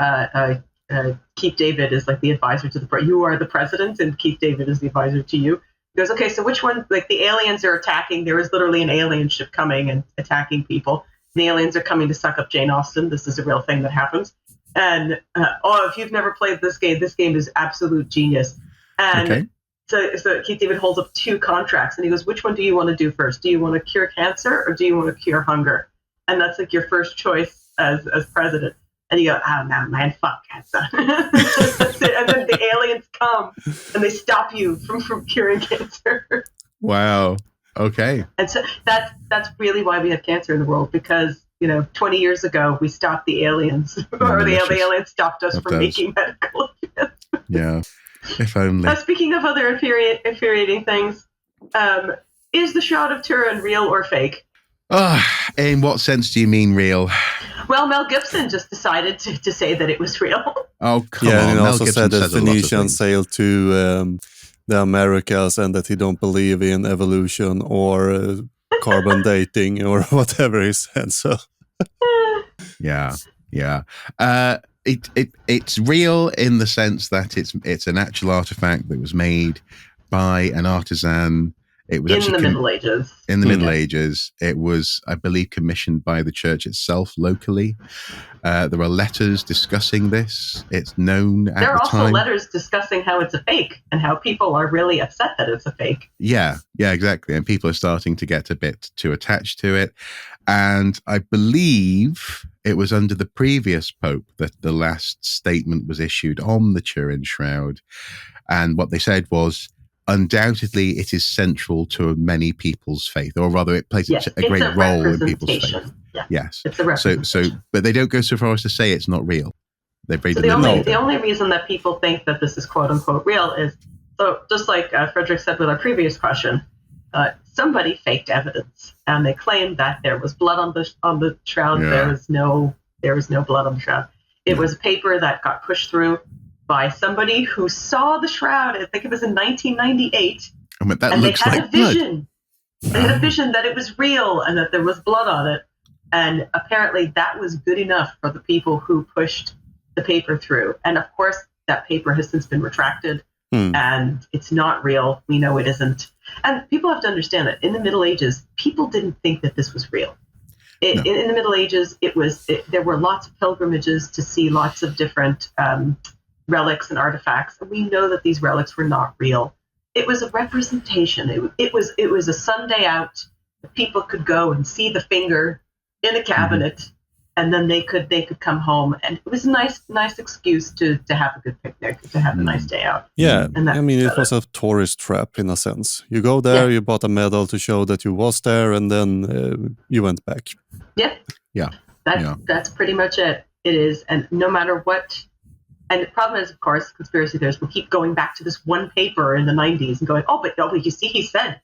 Keith David is like the advisor to you are the president, and Keith David is the advisor to you. He goes, okay, so which one, like the aliens are attacking, there is literally an alien ship coming and attacking people. The aliens are coming to suck up Jane Austen. This is a real thing that happens. And, if you've never played this game is absolute genius. And so Keith David holds up 2 contracts and he goes, which one do you want to do first? Do you want to cure cancer or do you want to cure hunger? And that's like your first choice as president. And you go, oh, no, man, fuck cancer. And then the aliens come and they stop you from curing cancer. Wow. Okay. And so that's really why we have cancer in the world, because, 20 years ago, we stopped the aliens, or the aliens stopped us from making medical advances. Yeah. If only. Speaking of other infuriating things, is the Shroud of Turin real or fake? In what sense do you mean real? Well, Mel Gibson just decided to say that it was real. Oh, come on. Yeah, and he Mel also Gibson said that says a lot of Phoenicians things. sailed to the Americas and that he don't believe in evolution or carbon dating or whatever he said. So, yeah. It's real in the sense that it's an actual artifact that was made by an artisan. It was in the Middle Ages. In the Middle Ages, it was, I believe, commissioned by the church itself locally. There are letters discussing this. It's known at the time. There are also letters discussing how it's a fake and how people are really upset that it's a fake. Yeah, exactly. And people are starting to get a bit too attached to it. And I believe it was under the previous pope that the last statement was issued on the Turin Shroud. And what they said was, undoubtedly, it is central to many people's faith, or rather, it plays a great role in people's faith. Yeah. Yes, it's a representation. So, but they don't go so far as to say it's not real. The only reason that people think that this is quote unquote real is, so just like Fredrik said with our previous question, somebody faked evidence, and they claimed that there was blood on the shroud. Yeah. There was no blood on the shroud. It was a paper that got pushed through by somebody who saw the shroud. I think it was in 1998. And they had a vision. They had a vision that it was real and that there was blood on it. And apparently that was good enough for the people who pushed the paper through. And of course, that paper has since been retracted and it's not real. We know it isn't. And people have to understand that in the Middle Ages, people didn't think that this was real. In the Middle Ages, there were lots of pilgrimages to see lots of different relics and artifacts, and we know that these relics were not real. It was a representation. It was a Sunday out. People could go and see the finger in a cabinet, and then they could come home, and it was a nice excuse to have a good picnic, to have a nice day out. Yeah, I mean, it was a tourist trap in a sense. You go there, you bought a medal to show that you was there, and then you went back. Yeah. That's pretty much it. It is, and no matter what. And the problem is, of course, conspiracy theorists will keep going back to this one paper in the 90s and going, but you see, he said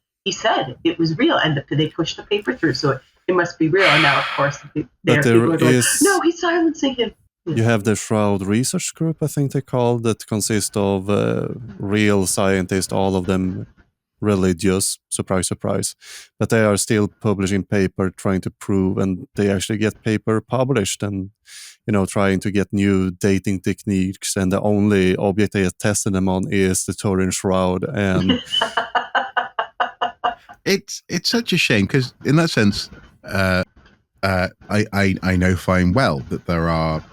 it was real, and they pushed the paper through, so it must be real. And now, of course, there are going, no, he's silencing him. You have the Shroud Research Group, I think they call, that consists of real scientists, all of them religious, surprise, surprise, but they are still publishing paper trying to prove, and they actually get paper published, and trying to get new dating techniques, and the only object they are testing them on is the Turin Shroud. And it's such a shame because in that sense, I know fine well that there are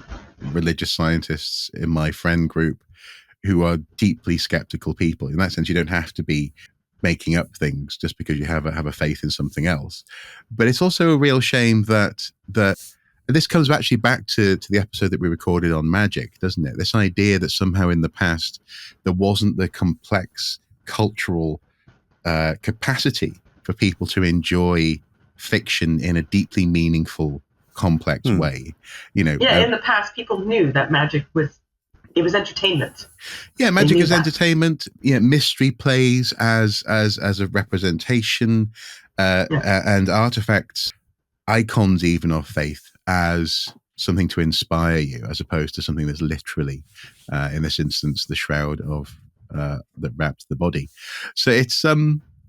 religious scientists in my friend group who are deeply skeptical people. In that sense, you don't have to be making up things just because you have a faith in something else. But it's also a real shame that this comes actually back to the episode that we recorded on magic, doesn't it? This idea that somehow in the past there wasn't the complex cultural capacity for people to enjoy fiction in a deeply meaningful, complex way. In the past, people knew that magic was entertainment. Yeah, magic is entertainment. Yeah, mystery plays as a representation, and artifacts, icons even of faith, as something to inspire you, as opposed to something that's literally, in this instance, the shroud of that wraps the body. So it's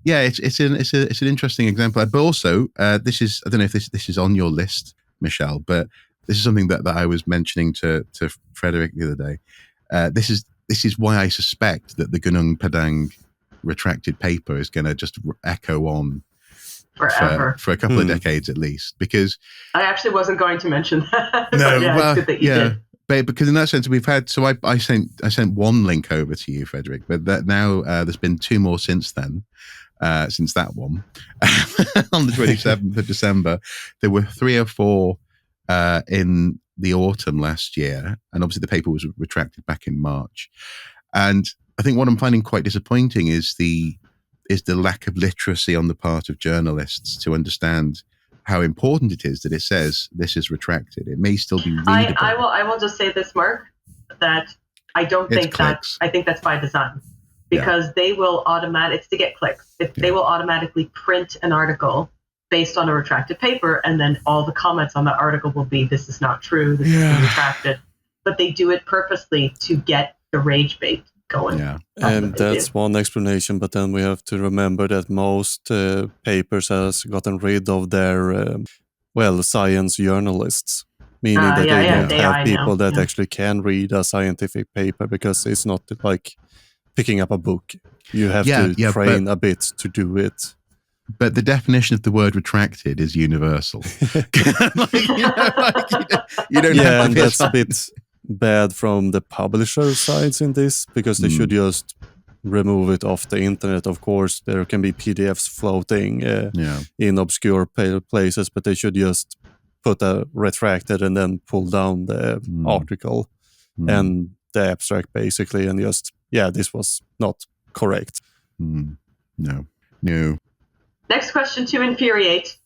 it's an interesting example. But also, this is, I don't know if this is on your list, Michelle, but this is something that I was mentioning to Fredrik the other day. This is why I suspect that the Gunung Padang retracted paper is going to just echo on forever for a couple of decades at least. Because I actually wasn't going to mention that. No, it's good that you did. But because in that sense, we've had. So I sent one link over to you, Fredrik, but that now there's been two more since then. Since that one, on the 27th of December, there were 3 or 4 in the autumn last year, and obviously the paper was retracted back in March. And I think what I'm finding quite disappointing is the lack of literacy on the part of journalists to understand how important it is that it says this is retracted. It may still be readable. I will just say this, Mark, that I don't think I think that's by design. Because they will it's to get clicks. They will automatically print an article based on a retracted paper, and then all the comments on that article will be, this is not true, this is retracted. But they do it purposely to get the rage bait going. Yeah. And that's one explanation, but then we have to remember that most papers has gotten rid of their, science journalists. Meaning that they don't have people that actually can read a scientific paper, because it's not like picking up a book. You have to train a bit to do it. But the definition of the word retracted is universal. You don't have and that's a bit bad from the publisher sides in this, because they should just remove it off the internet. Of course, there can be PDFs floating in obscure places, but they should just put a retracted and then pull down the article and the abstract, basically, and just this was not correct. No. Next question to infuriate.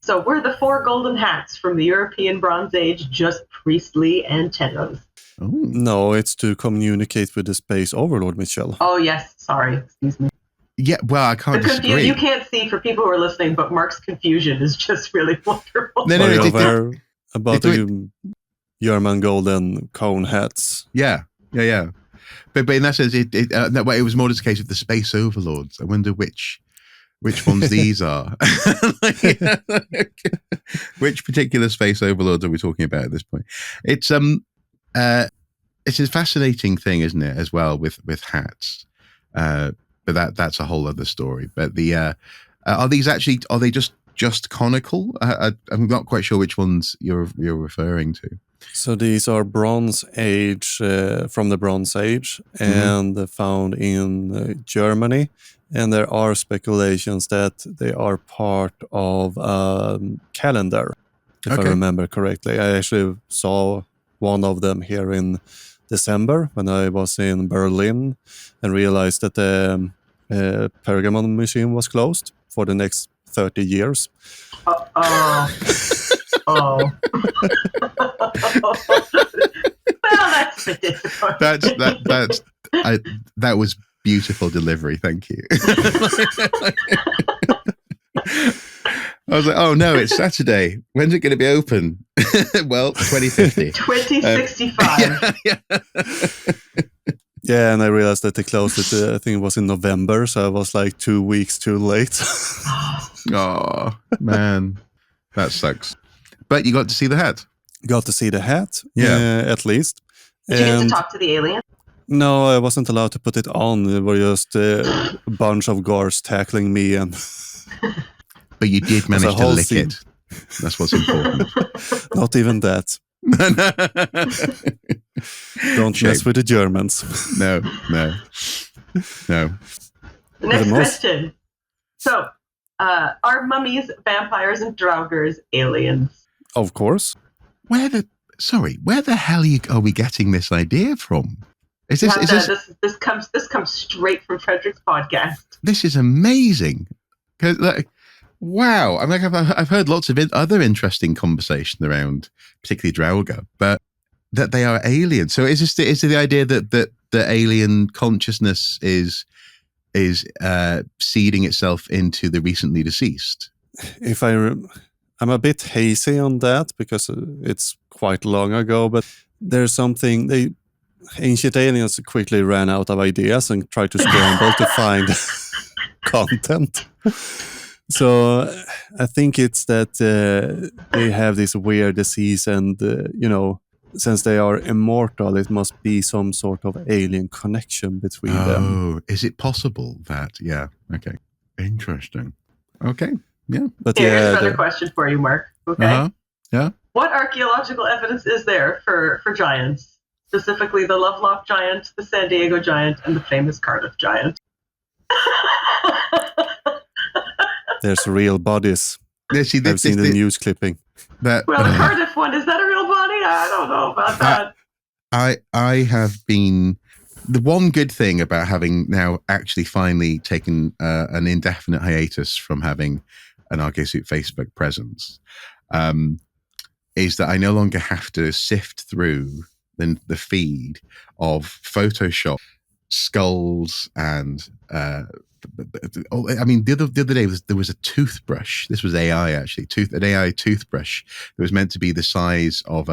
So were the 4 golden hats from the European Bronze Age just priestly antennas? Oh. No, it's to communicate with the space overlord, Michelle. Oh yes, sorry, excuse me. Yeah, well, I can't disagree. You can't see for people who are listening, but Mark's confusion is just really wonderful. No, about the German golden cone hats. Yeah. But in that sense, it was more just a case of the space overlords. I wonder which ones these are. Which particular space overlords are we talking about at this point? It's a fascinating thing, isn't it, as well, with hats. But that's a whole other story. But are they just conical? I'm not quite sure which ones you're referring to. So these are Bronze Age, from the Bronze Age, and found in Germany. And there are speculations that they are part of a calendar, if I remember correctly. I actually saw one of them here in December when I was in Berlin, and realized that the Pergamon Museum was closed for the next 30 years. Well, that's a bit disappointing. That was beautiful delivery. Thank you. I was like, oh no, it's Saturday. When's it going to be open? Well, 2050. 2065. Yeah, and I realized that they closed it, I think it was in November, so I was like 2 weeks too late. Oh, man. That sucks. But you got to see the hat. got to see the hat, at least. Did you get to talk to the alien? No, I wasn't allowed to put it on. It were just a bunch of guards tackling me, and but you did manage to lick scene. it. That's what's important. Not even that. Don't mess with the Germans. No. Next question. So, are mummies, vampires, and draugrs aliens? Of course. Where the hell are we getting this idea from? This comes straight from Fredrik's podcast. This is amazing. Wow. I mean, I've heard lots of other interesting conversation around, particularly Draugr, but that they are aliens. So is it the idea that the alien consciousness is seeding itself into the recently deceased? I'm a bit hazy on that because it's quite long ago, but there's something ancient aliens quickly ran out of ideas and tried to scramble to find content. So I think it's that they have this weird disease, and since they are immortal, it must be some sort of alien connection between them. Oh, is it possible that? Yeah. Okay. Interesting. Okay. Yeah. But here's another question for you, Mark. Okay. Uh-huh. Yeah. What archaeological evidence is there for giants? Specifically the Lovelock giant, the San Diego giant, and the famous Cardiff giant. There's real bodies. I've seen the news clipping. The Cardiff one, is that a real body? I don't know about that. I have been... The one good thing about having now actually finally taken an indefinite hiatus from having an Archaeosuit Facebook presence is that I no longer have to sift through the feed of Photoshop skulls and I mean the other day there was a toothbrush. This was AI actually, an AI toothbrush that was meant to be the size of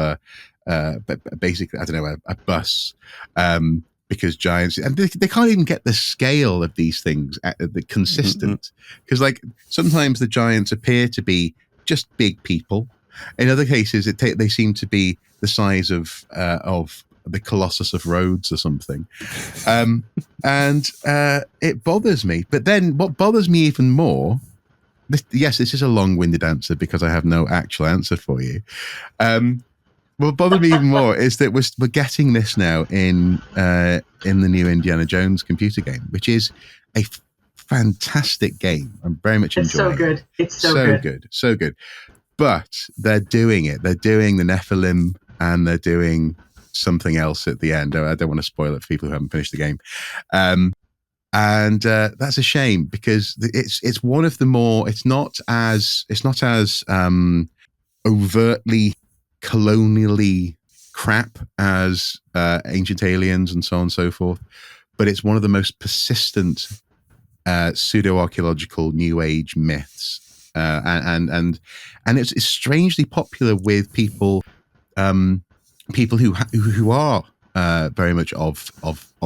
basically I don't know a bus. Because giants, and they can't even get the scale of these things consistent. Because like sometimes the giants appear to be just big people. In other cases, they seem to be the size of the Colossus of Rhodes or something, and it bothers me. But then, what bothers me even more, this is a long-winded answer because I have no actual answer for you. What bothered me even more is that we're getting this now in the new Indiana Jones computer game, which is a fantastic game. I'm very much enjoying it. It's so good. It's so good. So good. But they're doing it. They're doing the Nephilim and they're doing something else at the end. I don't want to spoil it for people who haven't finished the game. And that's a shame because it's one of the more. It's not as overtly colonially crap as Ancient Aliens and so on and so forth, but it's one of the most persistent pseudo-archaeological New Age myths, and it's strangely popular with people who are very much of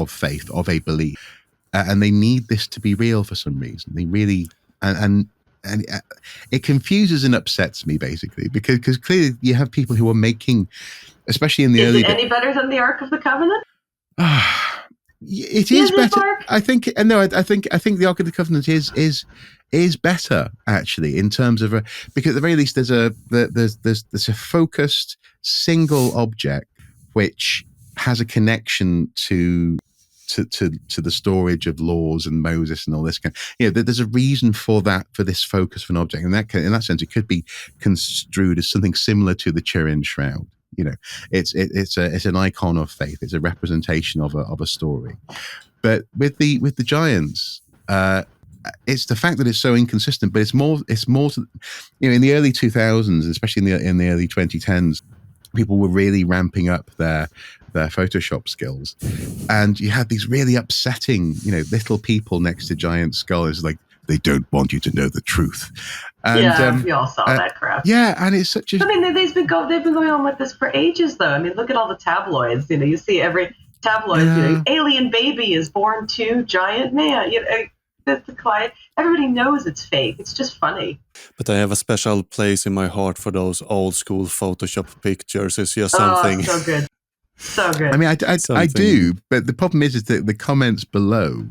faith, of a belief, and they need this to be real for some reason. They really and it confuses and upsets me basically because clearly you have people who are making, especially in the early. Is it any better than the Ark of the Covenant? It is better. I think. No, I think the Ark of the Covenant is better actually in terms of because at the very least there's a focused single object which has a connection to the storage of laws and Moses and all this kind. There's a reason for that, for this focus of an object. In that sense, it could be construed as something similar to the Turin Shroud. It's an icon of faith. It's a representation of a story. But with the giants, it's the fact that it's so inconsistent. But it's more to, in the early 2000s, especially in the early 2010s, people were really ramping up their Photoshop skills, and you had these really upsetting, little people next to giant skulls, like they don't want you to know the truth. And, we all saw that crap. Yeah, and it's such a. I mean, they've been going on with this for ages, though. I mean, look at all the tabloids. You see every tabloid. Alien baby is born to giant man. the client, everybody knows it's fake. It's just funny. But I have a special place in my heart for those old school Photoshop pictures. It's just something. Oh, so good. So good. I mean, I do, but the problem is that the comments below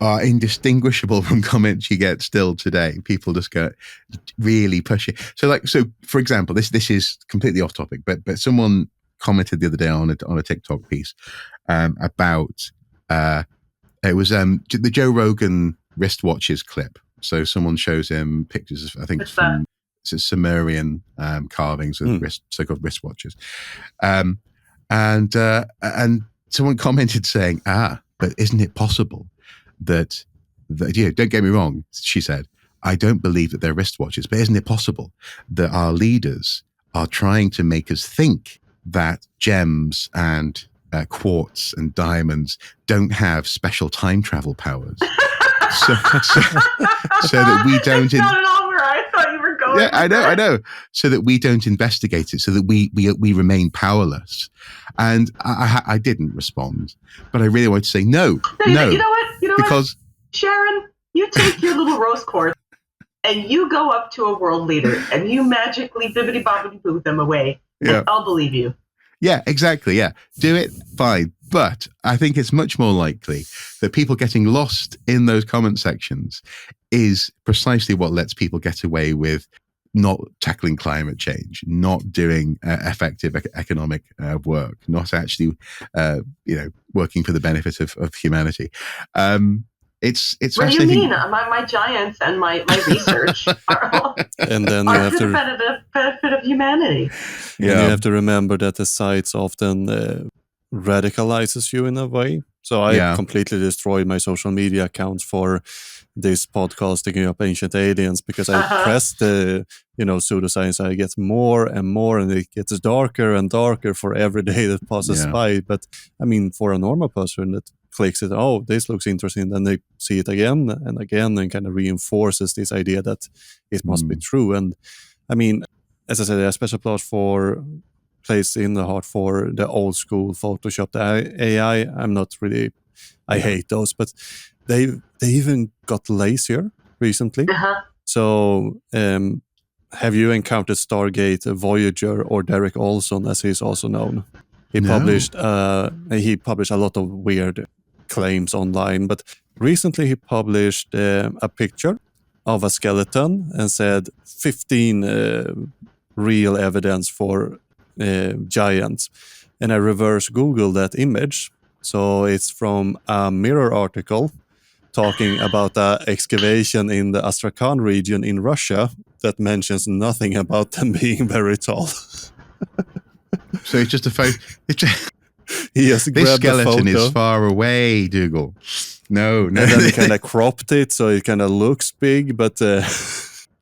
are indistinguishable from comments you get still today. People just go really push it. So for example, this is completely off topic, but someone commented the other day on a TikTok piece about it was the Joe Rogan wristwatches clip. So someone shows him pictures of, I think, from Sumerian carvings of so-called wristwatches, and someone commented saying, but isn't it possible that don't get me wrong, she said, I don't believe that they're wristwatches, but isn't it possible that our leaders are trying to make us think that gems and quartz and diamonds don't have special time travel powers, so that we don't. That's not at all where I thought you were going. Yeah, I know. So that we don't investigate it, so that we remain powerless. And I didn't respond, but I really wanted to say no. You know what? Because Sharon, you take your little rose quartz and you go up to a world leader and you magically bibbidi bobbidi boo them away. Yeah. And I'll believe you. Yeah, exactly. Yeah. Do it, fine. But I think it's much more likely that people getting lost in those comment sections is precisely what lets people get away with not tackling climate change, not doing effective economic work, not actually, working for the benefit of humanity. It's what do you mean? My giants and my research are all and then for the benefit of humanity. Yeah, and you have to remember that the sites often radicalizes you in a way. So I completely destroyed my social media accounts for this podcast, Digging Up Ancient Aliens, because I press the pseudoscience. I get more and more, and it gets darker and darker for every day that passes by. But I mean, for a normal person that clicks it, oh, this looks interesting, then they see it again and again, and kind of reinforces this idea that it must be true. And I mean, as I said, a special place in the heart for the old school Photoshop, the AI. I'm not really, I hate those, but they even got lazier recently. So have you encountered Stargate Voyager, or Derek Olson, as he's also known? He published a lot of weird claims online, but recently he published a picture of a skeleton and said 15 real evidence for giants. And I reverse Google that image. So it's from a Mirror article talking about the excavation in the Astrakhan region in Russia that mentions nothing about them being very tall. So it's just a photo. This skeleton is far away, Dougal. No. And then he kind of cropped it so it kind of looks big, but...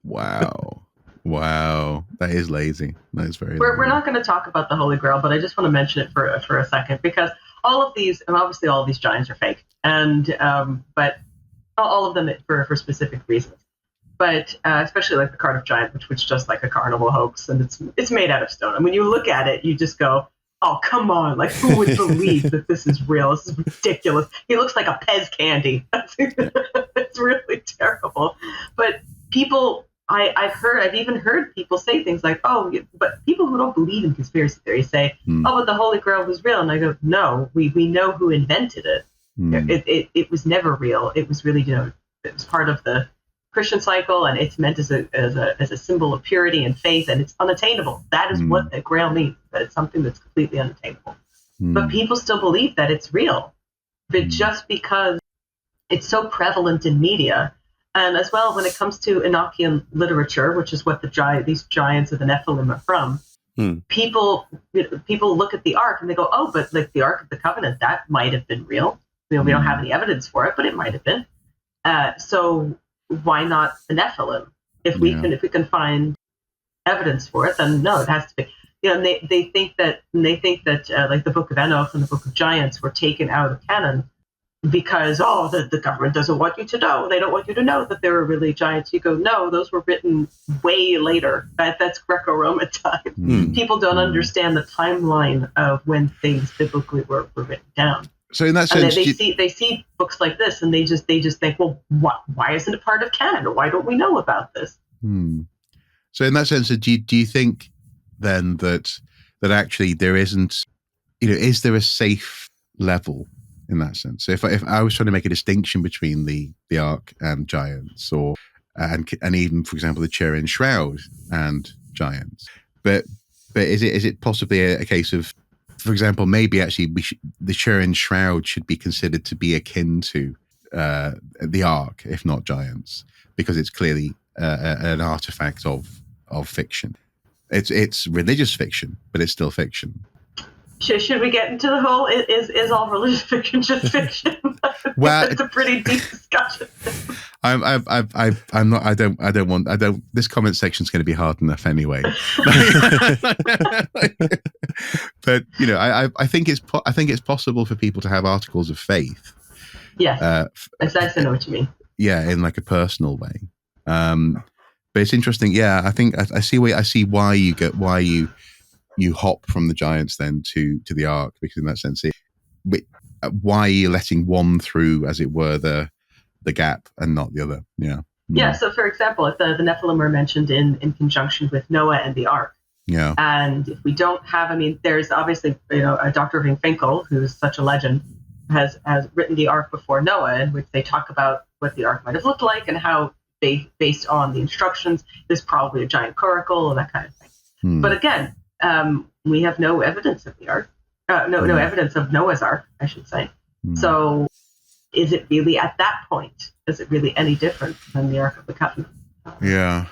Wow. That is lazy. That is very lazy. We're not going to talk about the Holy Grail, but I just want to mention it for a second, because all of these, and obviously all of these giants are fake, and but all of them for specific reasons. But especially like the Cardiff Giant, which was just like a carnival hoax, and it's made out of stone. And when you look at it, you just go, oh, come on. Like, who would believe that this is real? This is ridiculous. He looks like a Pez candy. It's really terrible. But people, I've even heard people say things like, oh, but people who don't believe in conspiracy theories say, oh, but the Holy Grail was real. And I go, no, we know who invented it. It was never real. It was really, it was part of the Christian cycle, and it's meant as a symbol of purity and faith, and it's unattainable. That is what the Grail means, that it's something that's completely unattainable. But people still believe that it's real, but just because it's so prevalent in media, and as well when it comes to Enochian literature, which is what these giants of the Nephilim are from, people look at the Ark and they go, oh, but like the Ark of the Covenant, that might have been real. We don't have any evidence for it, but it might have been. So why not the Nephilim? If we can find evidence for it, then no, it has to be. And they think that like the Book of Enoch and the Book of Giants were taken out of canon because the government doesn't want you to know. They don't want you to know that there were really giants. You go, no, those were written way later. That's Greco-Roman time. People don't understand the timeline of when things biblically were written down. So in that And sense, they see books like this, and they just think, well, why isn't it part of canon? Why don't we know about this? So in that sense, do you think then that actually there isn't, is there a safe level in that sense? So if I was trying to make a distinction between the Ark and giants, or and even, for example, the Turin Shroud and giants, but is it possibly a case of, for example, maybe actually the Turin Shroud should be considered to be akin to the Ark, if not giants, because it's clearly an artifact of fiction. It's religious fiction, but it's still fiction. Should we get into the whole is all religious fiction just fiction? Well, it's a pretty deep discussion. I'm not. I don't want. This comment section is going to be hard enough anyway. But I think it's possible for people to have articles of faith. Yes, I know what you mean. Yeah, in like a personal way. But it's interesting. Yeah, I think I see why you hop from the giants then to the Ark, because in that sense, why are you letting one through, as it were, the gap and not the other? Yeah. Yeah. So, for example, if the Nephilim are mentioned in conjunction with Noah and the Ark. Yeah. And if we don't have, there's obviously, Dr. Irving Finkel, who's such a legend, has written the Ark before Noah, in which they talk about what the Ark might have looked like and how based on the instructions, there's probably a giant coracle and that kind of thing. But again, we have no evidence of the Ark. No evidence of Noah's Ark, I should say. So is it really, at that point, is it really any different than the Ark of the Covenant? Yeah.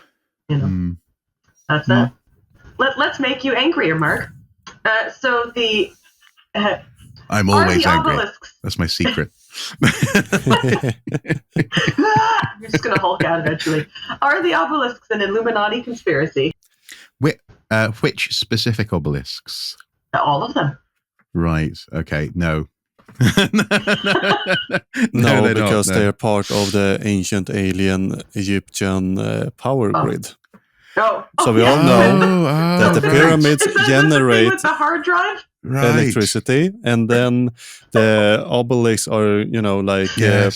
That's that. Let's make you angrier, Mark. So the... I'm always angry. Obelisks. That's my secret. You're just going to Hulk out eventually. Are the obelisks an Illuminati conspiracy? Which specific obelisks? All of them. Right. Okay. No. No, because they're part of the ancient alien Egyptian power grid. So we all know that the pyramids generate with the hard drive? electricity, and then the obelisks are,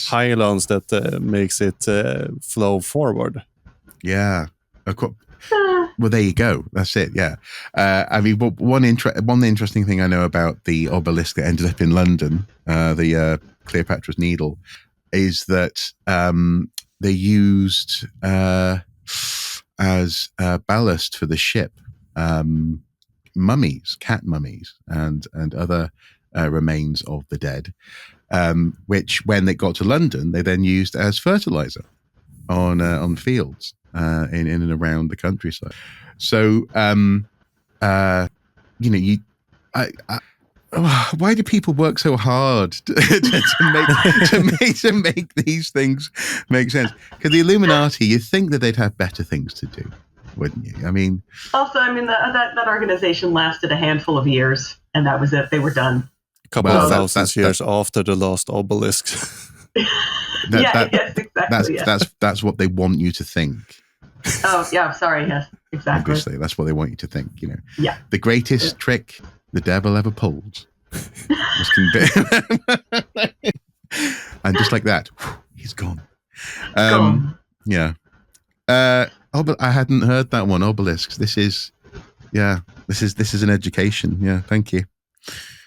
pylons that makes it flow forward. Yeah. Well, there you go. That's it. Yeah. One interesting thing I know about the obelisk that ended up in London, the Cleopatra's Needle, is that they used as ballast for the ship mummies, cat mummies, and other remains of the dead, which, when they got to London, they then used as fertilizer on fields in and around the countryside. So, why do people work so hard to make these things make sense? Because the Illuminati, you'd think that they'd have better things to do, wouldn't you? That organization lasted a handful of years, and that was it. They were done. A couple of thousand years after the last obelisk. Yes, exactly. That's what they want you to think. Oh, yeah, sorry, yes, exactly. Obviously, that's what they want you to think, Yeah. The greatest trick the devil ever pulled was and just like that, he's gone. Yeah. But I hadn't heard that one, obelisks. This is an education. Yeah, thank you.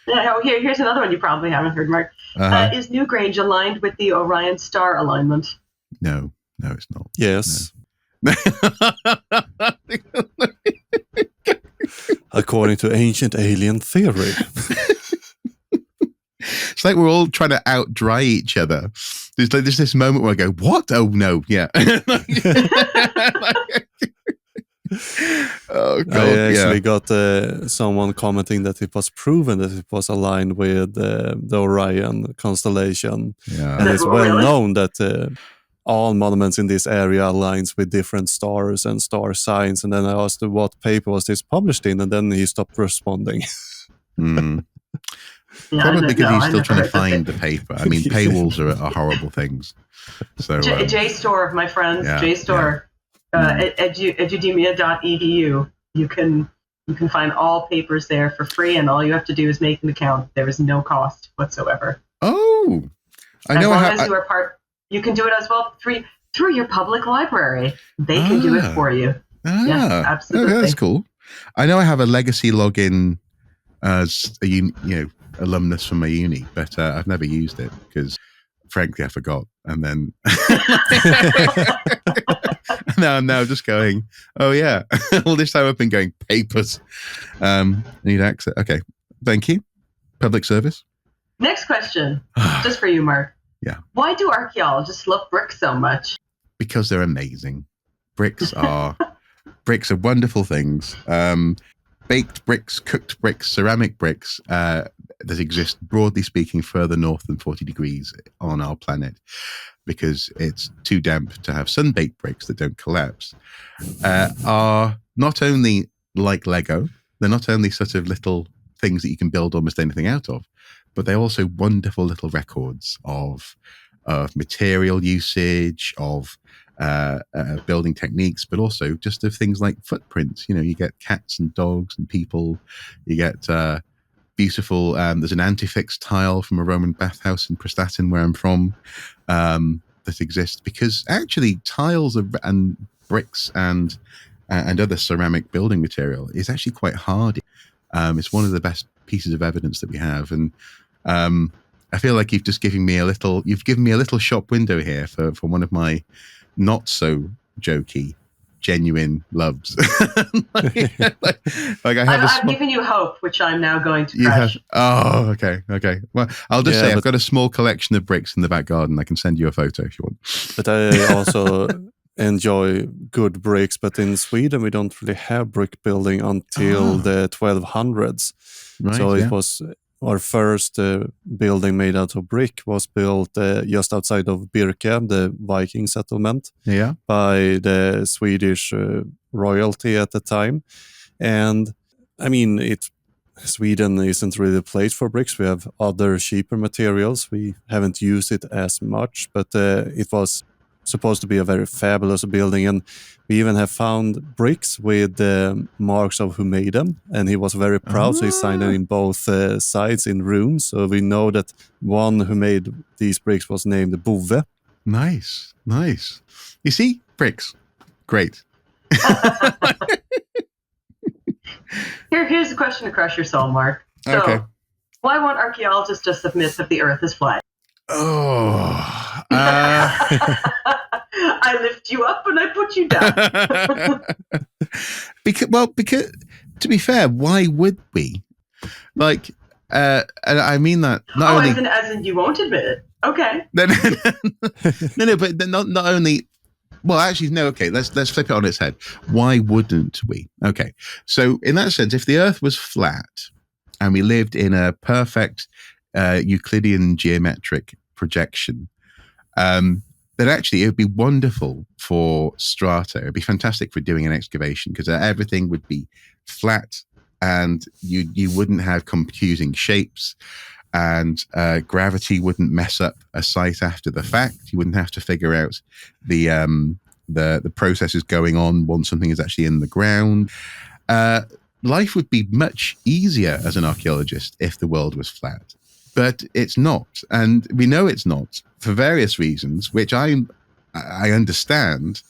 Yeah, here's another one you probably haven't heard, Mark. Is Newgrange aligned with the Orion star alignment? No, it's not. Yes. No. According to ancient alien theory. It's like we're all trying to out dry each other. There's this moment where I go, what? Oh no, yeah. Oh God! I actually got someone commenting that it was proven that it was aligned with the Orion constellation, and it's well known that all monuments in this area aligns with different stars and star signs. And then I asked him what paper was this published in, and then he stopped responding. Probably because he's still trying to find the paper. I mean, paywalls are horrible things. So JSTOR, my friends, JSTOR. Edudemia.edu. You can find all papers there for free, and all you have to do is make an account. There is no cost whatsoever. Oh, I As know. long as you are part, you can do it as well through your public librry. They can do it for you. Yes, absolutely. Okay, that's cool. I know I have a legacy login as a alumnus from my uni, but I've never used it because, frankly, I forgot. And then now I'm now just going, oh yeah, all this time I've been going papers. Need access. Okay, thank you. Public service. Next question, just for you, Mark. Yeah. Why do archaeologists love bricks so much? Because they're amazing. Bricks are wonderful things. Baked bricks, cooked bricks, ceramic bricks that exist, broadly speaking, further north than 40 degrees on our planet because it's too damp to have sun-baked bricks that don't collapse, are not only like Lego, they're not only sort of little things that you can build almost anything out of, but they're also wonderful little records of material usage, of building techniques, but also just of things like footprints. You get cats and dogs and people. You get beautiful. There's an antifix tile from a Roman bathhouse in Prestatyn, where I'm from, that exists because actually tiles and bricks and other ceramic building material is actually quite hardy. It's one of the best pieces of evidence that we have, and I feel like you've given me a little shop window here for one of my not so jokey, genuine loves. I've given you hope, which I'm now going to crush. Oh, okay. Well, I'll just say I've got a small collection of bricks in the back garden. I can send you a photo if you want. But I also enjoy good bricks, but in Sweden we don't really have brick building until the 1200s. Right, so it was our first building made out of brick was built just outside of Birka, the Viking settlement, by the Swedish royalty at the time. And I mean, Sweden isn't really the place for bricks. We have other cheaper materials. We haven't used it as much, but it was supposed to be a very fabulous building, and we even have found bricks with marks of who made them, and he was very proud, so he signed it in both sides in rooms, so we know that one who made these bricks was named Bove. Nice. You see, bricks, great. Here's a question to crush your soul, Mark. So, okay. Why won't archaeologists just admit that the Earth is flat? I lift you up and I put you down. because to be fair, why would we? Like, and I mean that not only as in you won't admit it. Okay. No, but not only. Well, actually, no. Okay, let's flip it on its head. Why wouldn't we? Okay, so in that sense, if the Earth was flat and we lived in a perfect Euclidean geometric projection, then actually it would be wonderful for strata. It would be fantastic for doing an excavation because everything would be flat and you wouldn't have confusing shapes, and gravity wouldn't mess up a site after the fact. You wouldn't have to figure out the processes going on once something is actually in the ground. Life would be much easier as an archaeologist if the world was flat. But it's not, and we know it's not for various reasons, which I understand.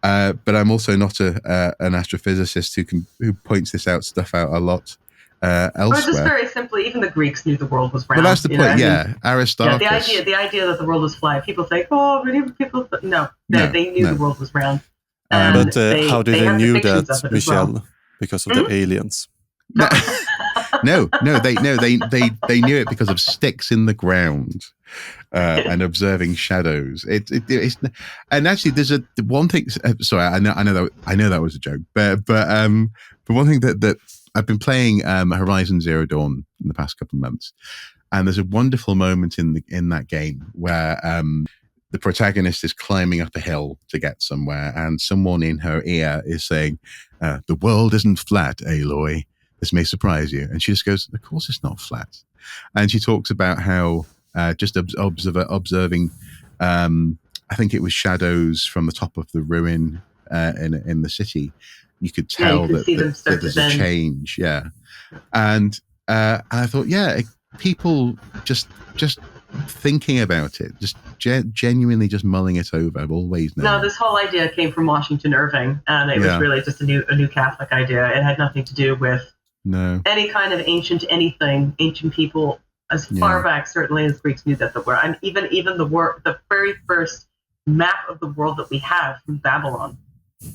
But I'm also not an astrophysicist who points this stuff out a lot elsewhere. Or just very simply, even the Greeks knew the world was round. Well, that's the point. Aristarchus. Yeah, the idea that the world was flat. People think, medieval people. No, they knew the world was round. But how did they knew that, Michelle? Well. Because of the aliens. No, they knew it because of sticks in the ground and observing shadows. It's and actually there's one thing. Sorry, I know that was a joke, but one thing that I've been playing Horizon Zero Dawn in the past couple of months, and there's a wonderful moment in that game where the protagonist is climbing up a hill to get somewhere, and someone in her ear is saying, "The world isn't flat, Aloy. This may surprise you." And she just goes, "Of course it's not flat." And she talks about how just observing, I think it was shadows from the top of the ruin in the city, you could tell that there's a change. Yeah. And I thought, people just thinking about it, just genuinely just mulling it over. I've always known. No, this whole idea came from Washington Irving, and it was really just a new Catholic idea. It had nothing to do with any kind of ancient people, as far back certainly as Greeks knew that the world, and even the very first map of the world that we have from Babylon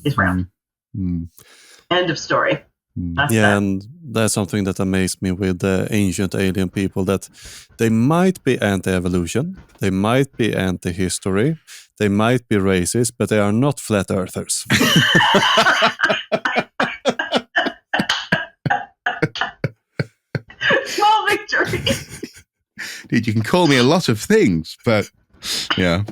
is round. End of story. And that's something that amazed me with the ancient alien people, that they might be anti-evolution, they might be anti-history, they might be racist, but they are not flat earthers. Small victory. Dude, you can call me a lot of things, but yeah.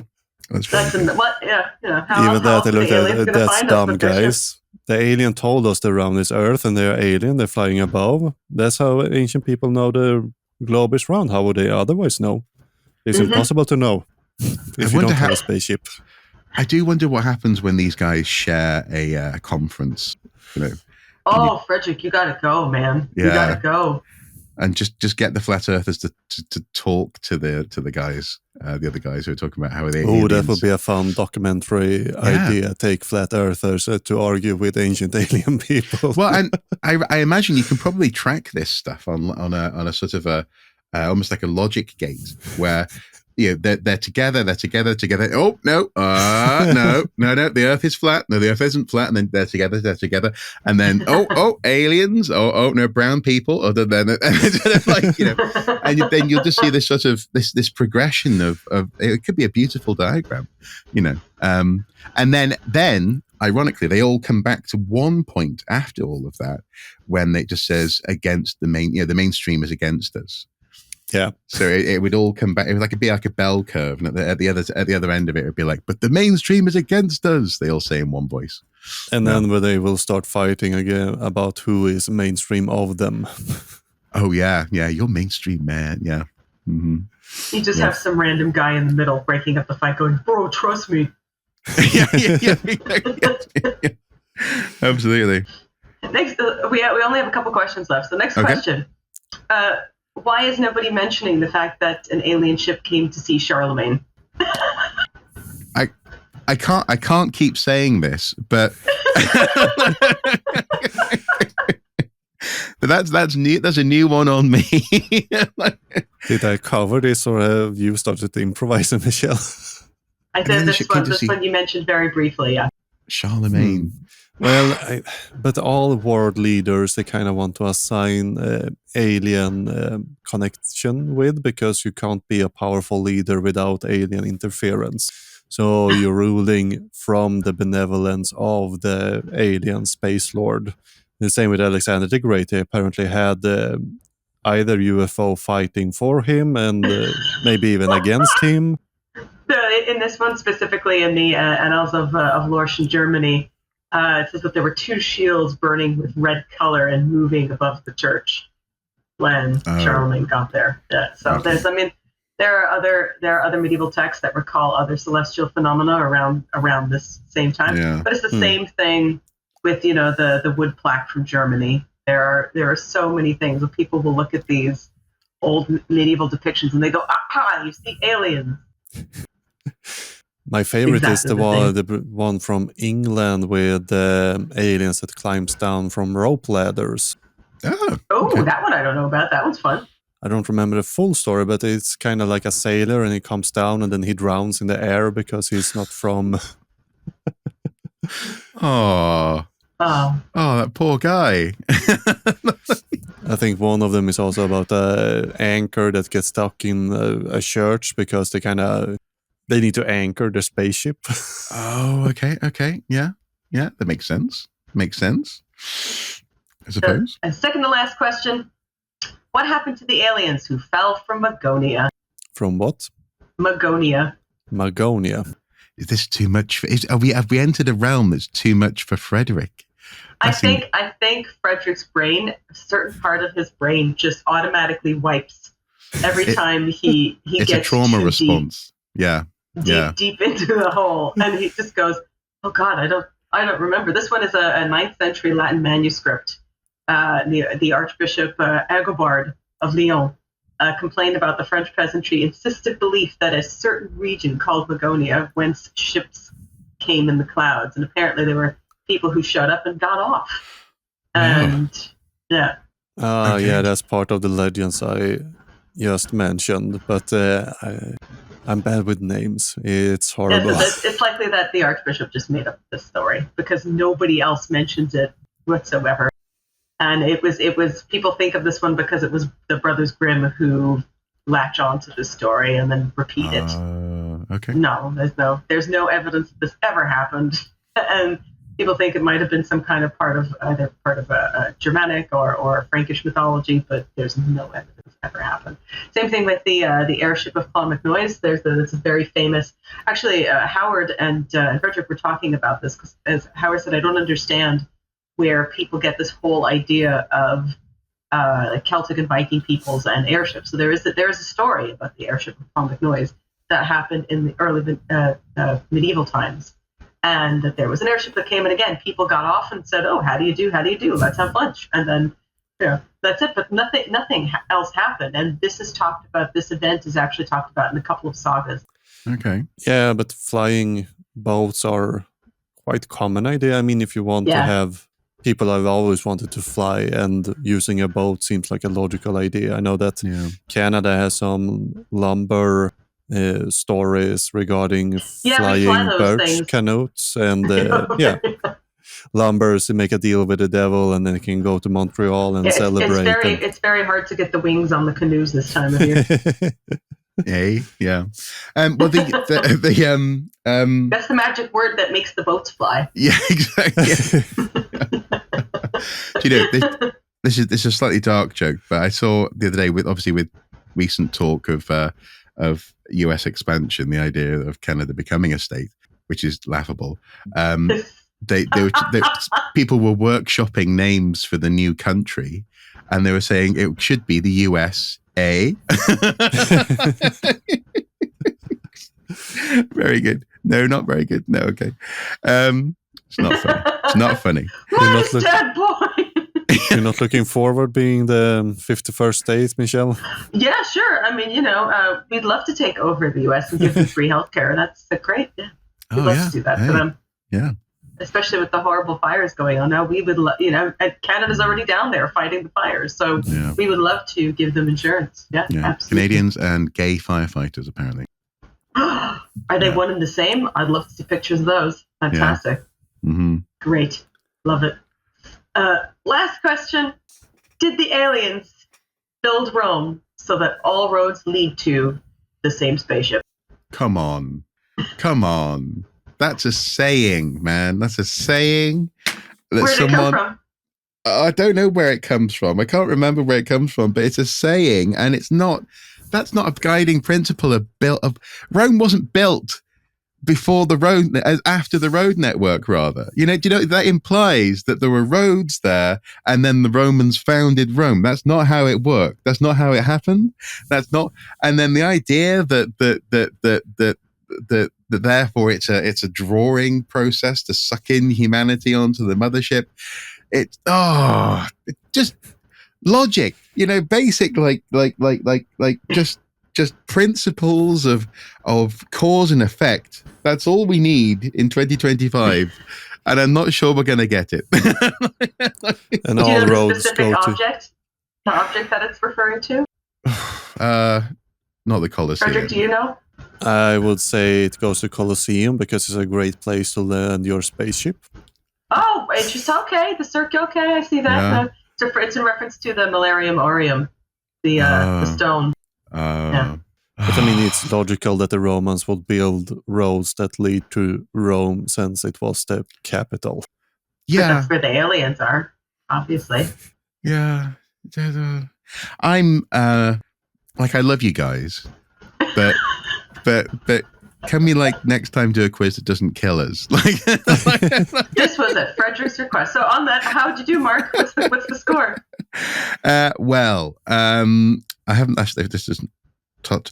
That's what? Even that, they looked at that's dumb, guys. The alien told us they're around this Earth, and they're alien. They're flying above. That's how ancient people know the globe is round. How would they otherwise know? It's impossible to know if you don't have a spaceship. I do wonder what happens when these guys share a conference. Oh, Fredrik, you gotta go, man. You gotta go. And just get the flat earthers to talk to the guys, the other guys who are talking about how they. Oh, that would be a fun documentary idea. Take flat earthers to argue with ancient alien people. Well, and I imagine you can probably track this stuff on a sort of a almost like a logic gate where. They're together. Oh, no, the Earth is flat. No, the Earth isn't flat. And then they're together. And then, aliens. Oh, no, brown people. Other than, and then you'll just see this sort of, this progression of it could be a beautiful diagram, and then ironically, they all come back to one point after all of that when it just says against the mainstream is against us. Yeah. So it would all come back. It would be like a bell curve, and at the other end of it, it would be like, "But the mainstream is against us." They all say in one voice. And then where they will start fighting again about who is mainstream of them. Oh yeah, you're mainstream, man. Yeah. Mm-hmm. You just have some random guy in the middle breaking up the fight, going, "Bro, trust me." yeah. Absolutely. Next, we only have a couple questions left. So next question. Why is nobody mentioning the fact that an alien ship came to see Charlemagne? I can't keep saying this, but that's new. That's a new one on me. Did I cover this, or have you started to improvise, Michelle? I said this one you mentioned very briefly. Yeah, Charlemagne. Well, but all world leaders, they kind of want to assign alien connection with, because you can't be a powerful leader without alien interference. So you're ruling from the benevolence of the alien space lord. The same with Alexander the Great. He apparently had either UFO fighting for him and maybe even against him. In this one specifically, in the Annals of Lorsch in Germany, it says that there were two shields burning with red color and moving above the church when Charlemagne got there. Yeah, so there are other medieval texts that recall other celestial phenomena around this same time. But it's the same thing with the wood plaque from Germany. There are so many things where people will look at these old medieval depictions and they go, "Aha! You see aliens." My favorite is the one from England with aliens that climbs down from rope ladders. Okay. That one I don't know about. That one's fun. I don't remember the full story, but it's kind of like a sailor, and he comes down and then he drowns in the air because he's not from... Oh, that poor guy. I think one of them is also about an anchor that gets stuck in a church because they need to anchor the spaceship. Oh, okay. Yeah, that makes sense. I suppose. And second to last question. What happened to the aliens who fell from Magonia? From what? Magonia. Is this too much? Have we entered a realm that's too much for Fredrik? I think Fredrik's brain, a certain part of his brain, just automatically wipes every time he gets a trauma response. Deep into the hole, and he just goes, "Oh God, I don't remember." This one is a 9th century Latin manuscript. The Archbishop Agobard of Lyon complained about the French peasantry insisted belief that a certain region called Magonia, whence ships came in the clouds, and apparently there were people who showed up and got off. And yeah. Yeah, that's part of the legends I just mentioned, but I'm bad with names. It's horrible. It's likely that the Archbishop just made up this story because nobody else mentions it whatsoever. And it was people think of this one because it was the Brothers Grimm who latch on to the story and then repeat it. Okay. No, there's no evidence that this ever happened. And people think it might have been some kind of part of a Germanic or Frankish mythology, but there's no evidence it ever happened. Same thing with the airship of Clonmacnoise. It's a very famous. Actually, Howard and Fredrik were talking about this because, as Howard said, I don't understand where people get this whole idea of Celtic and Viking peoples and airships. So there is a story about the airship of Clonmacnoise that happened in the early medieval times. And that there was an airship that came, and again, people got off and said, "Oh, how do you do? Let's have lunch." And then, that's it. But nothing else happened. And this is talked about. This event is actually talked about in a couple of sagas. Okay. Yeah, but flying boats are quite common idea. I mean, if you want to have people have always wanted to fly, and using a boat seems like a logical idea. I know that Canada has some lumber stories regarding flying birch canoes, and lumbers to make a deal with the devil, and then it can go to Montreal and celebrate. It's very hard to get the wings on the canoes this time of year. Yeah. Well, the that's the magic word that makes the boats fly. Yeah, exactly. Do you know, this is a slightly dark joke, but I saw the other day with recent talk of US expansion, the idea of Canada becoming a state, which is laughable. People were workshopping names for the new country, and they were saying it should be the USA. Very good. No, not very good. No, okay. It's not funny. It's not funny. Dead boy. You're not looking forward being the 51st state, Michelle? Yeah, sure. I mean, we'd love to take over the U.S. and give them free healthcare. That's great. Yeah. We'd love to do that for them. Yeah. Especially with the horrible fires going on now. We would, Canada's already down there fighting the fires. So we would love to give them insurance. Yeah, absolutely. Canadians and gay firefighters, apparently. Are they one and the same? I'd love to see pictures of those. Fantastic. Yeah. Mm-hmm. Great. Love it. Last question. Did the aliens build Rome so that all roads lead to the same spaceship? Come on. That's a saying, man. That's a saying. Where did it come from? I don't know where it comes from. I can't remember where it comes from, but it's a saying, and that's not a guiding principle of Rome wasn't built before the road, after the road network, rather. Do you know that implies that there were roads there, and then the Romans founded Rome. That's not how it worked. That's not how it happened. That's not. And then the idea that therefore it's a drawing process to suck in humanity onto the mothership. It's just logic. Basic just principles of cause and effect. That's all we need in 2025, and I'm not sure we're going to get it. And all roads go to the object that it's referring to. Not the Colosseum. Fredrik, do you know? I would say it goes to Colosseum because it's a great place to land your spaceship. Oh, interesting. Okay, the circle. Okay, I see that. Yeah. It's in reference to the Millennium Aureum, the stone. But I mean, it's logical that the Romans would build roads that lead to Rome, since it was the capital. Yeah, but that's where the aliens are, obviously. Yeah, I'm I love you guys, but can we next time do a quiz that doesn't kill us? This was at Fredrik's request. So on that, how'd you do, Mark? What's the score? I haven't actually. This isn't taught.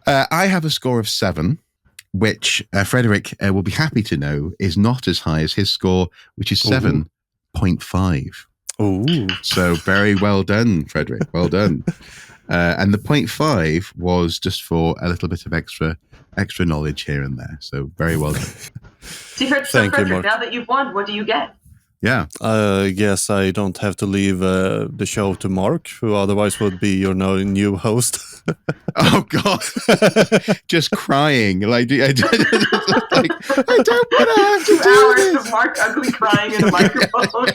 I have a score of 7, which Fredrik will be happy to know is not as high as his score, which is 7.5. Ooh. So very well done, Fredrik. Well done. And the 0.5 was just for a little bit of extra knowledge here and there. So very well done. See, Fredrik, now that you've won, what do you get? Yeah. I guess I don't have to leave the show to Mark, who otherwise would be your new host. Oh, God. Just crying. Like, I don't want to have to 2 hours of Mark ugly crying in a microphone.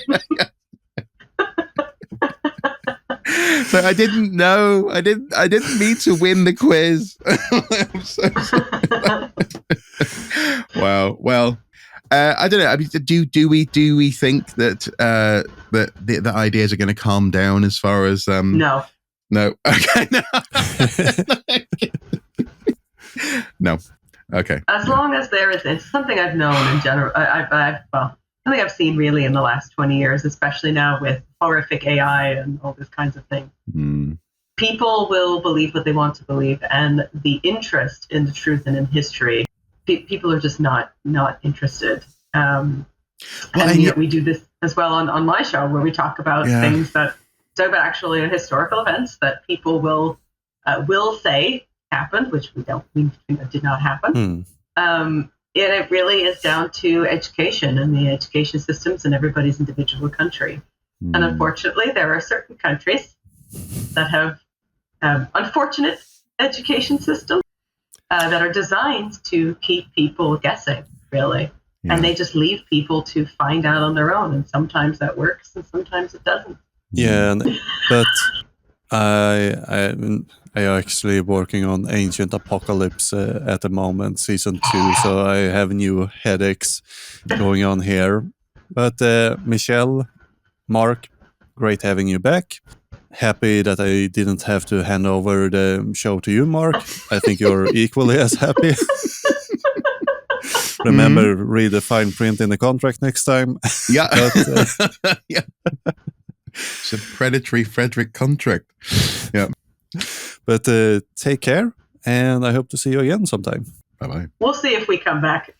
So I didn't know. I didn't mean to win the quiz. I'm so sorry. Wow. Well, I don't know. I mean, do we think that that the ideas are going to calm down as far as No. No. Okay. No. No. Okay. As long as there is, it's something I've known in general. Something I've seen really in the last 20 years, especially now with horrific AI and all these kinds of things. Mm. People will believe what they want to believe, and the interest in the truth and in history, people are just not interested. We do this as well on my show, where we talk about things that actually historical events that people will say happened, which we did not happen. And it really is down to education and the education systems in everybody's individual country. And unfortunately, there are certain countries that have unfortunate education systems that are designed to keep people guessing, really. Yeah. And they just leave people to find out on their own. And sometimes that works and sometimes it doesn't. Yeah, but I actually working on Ancient Apocalypse at the moment, season 2, so I have new headaches going on here. But Michelle, Mark, great having you back. Happy that I didn't have to hand over the show to you, Mark. I think you're equally as happy. Remember, read the fine print in the contract next time. Yeah. But, yeah. It's a predatory Fredrik contract. Yeah. But take care, and I hope to see you again sometime. Bye-bye. We'll see if we come back.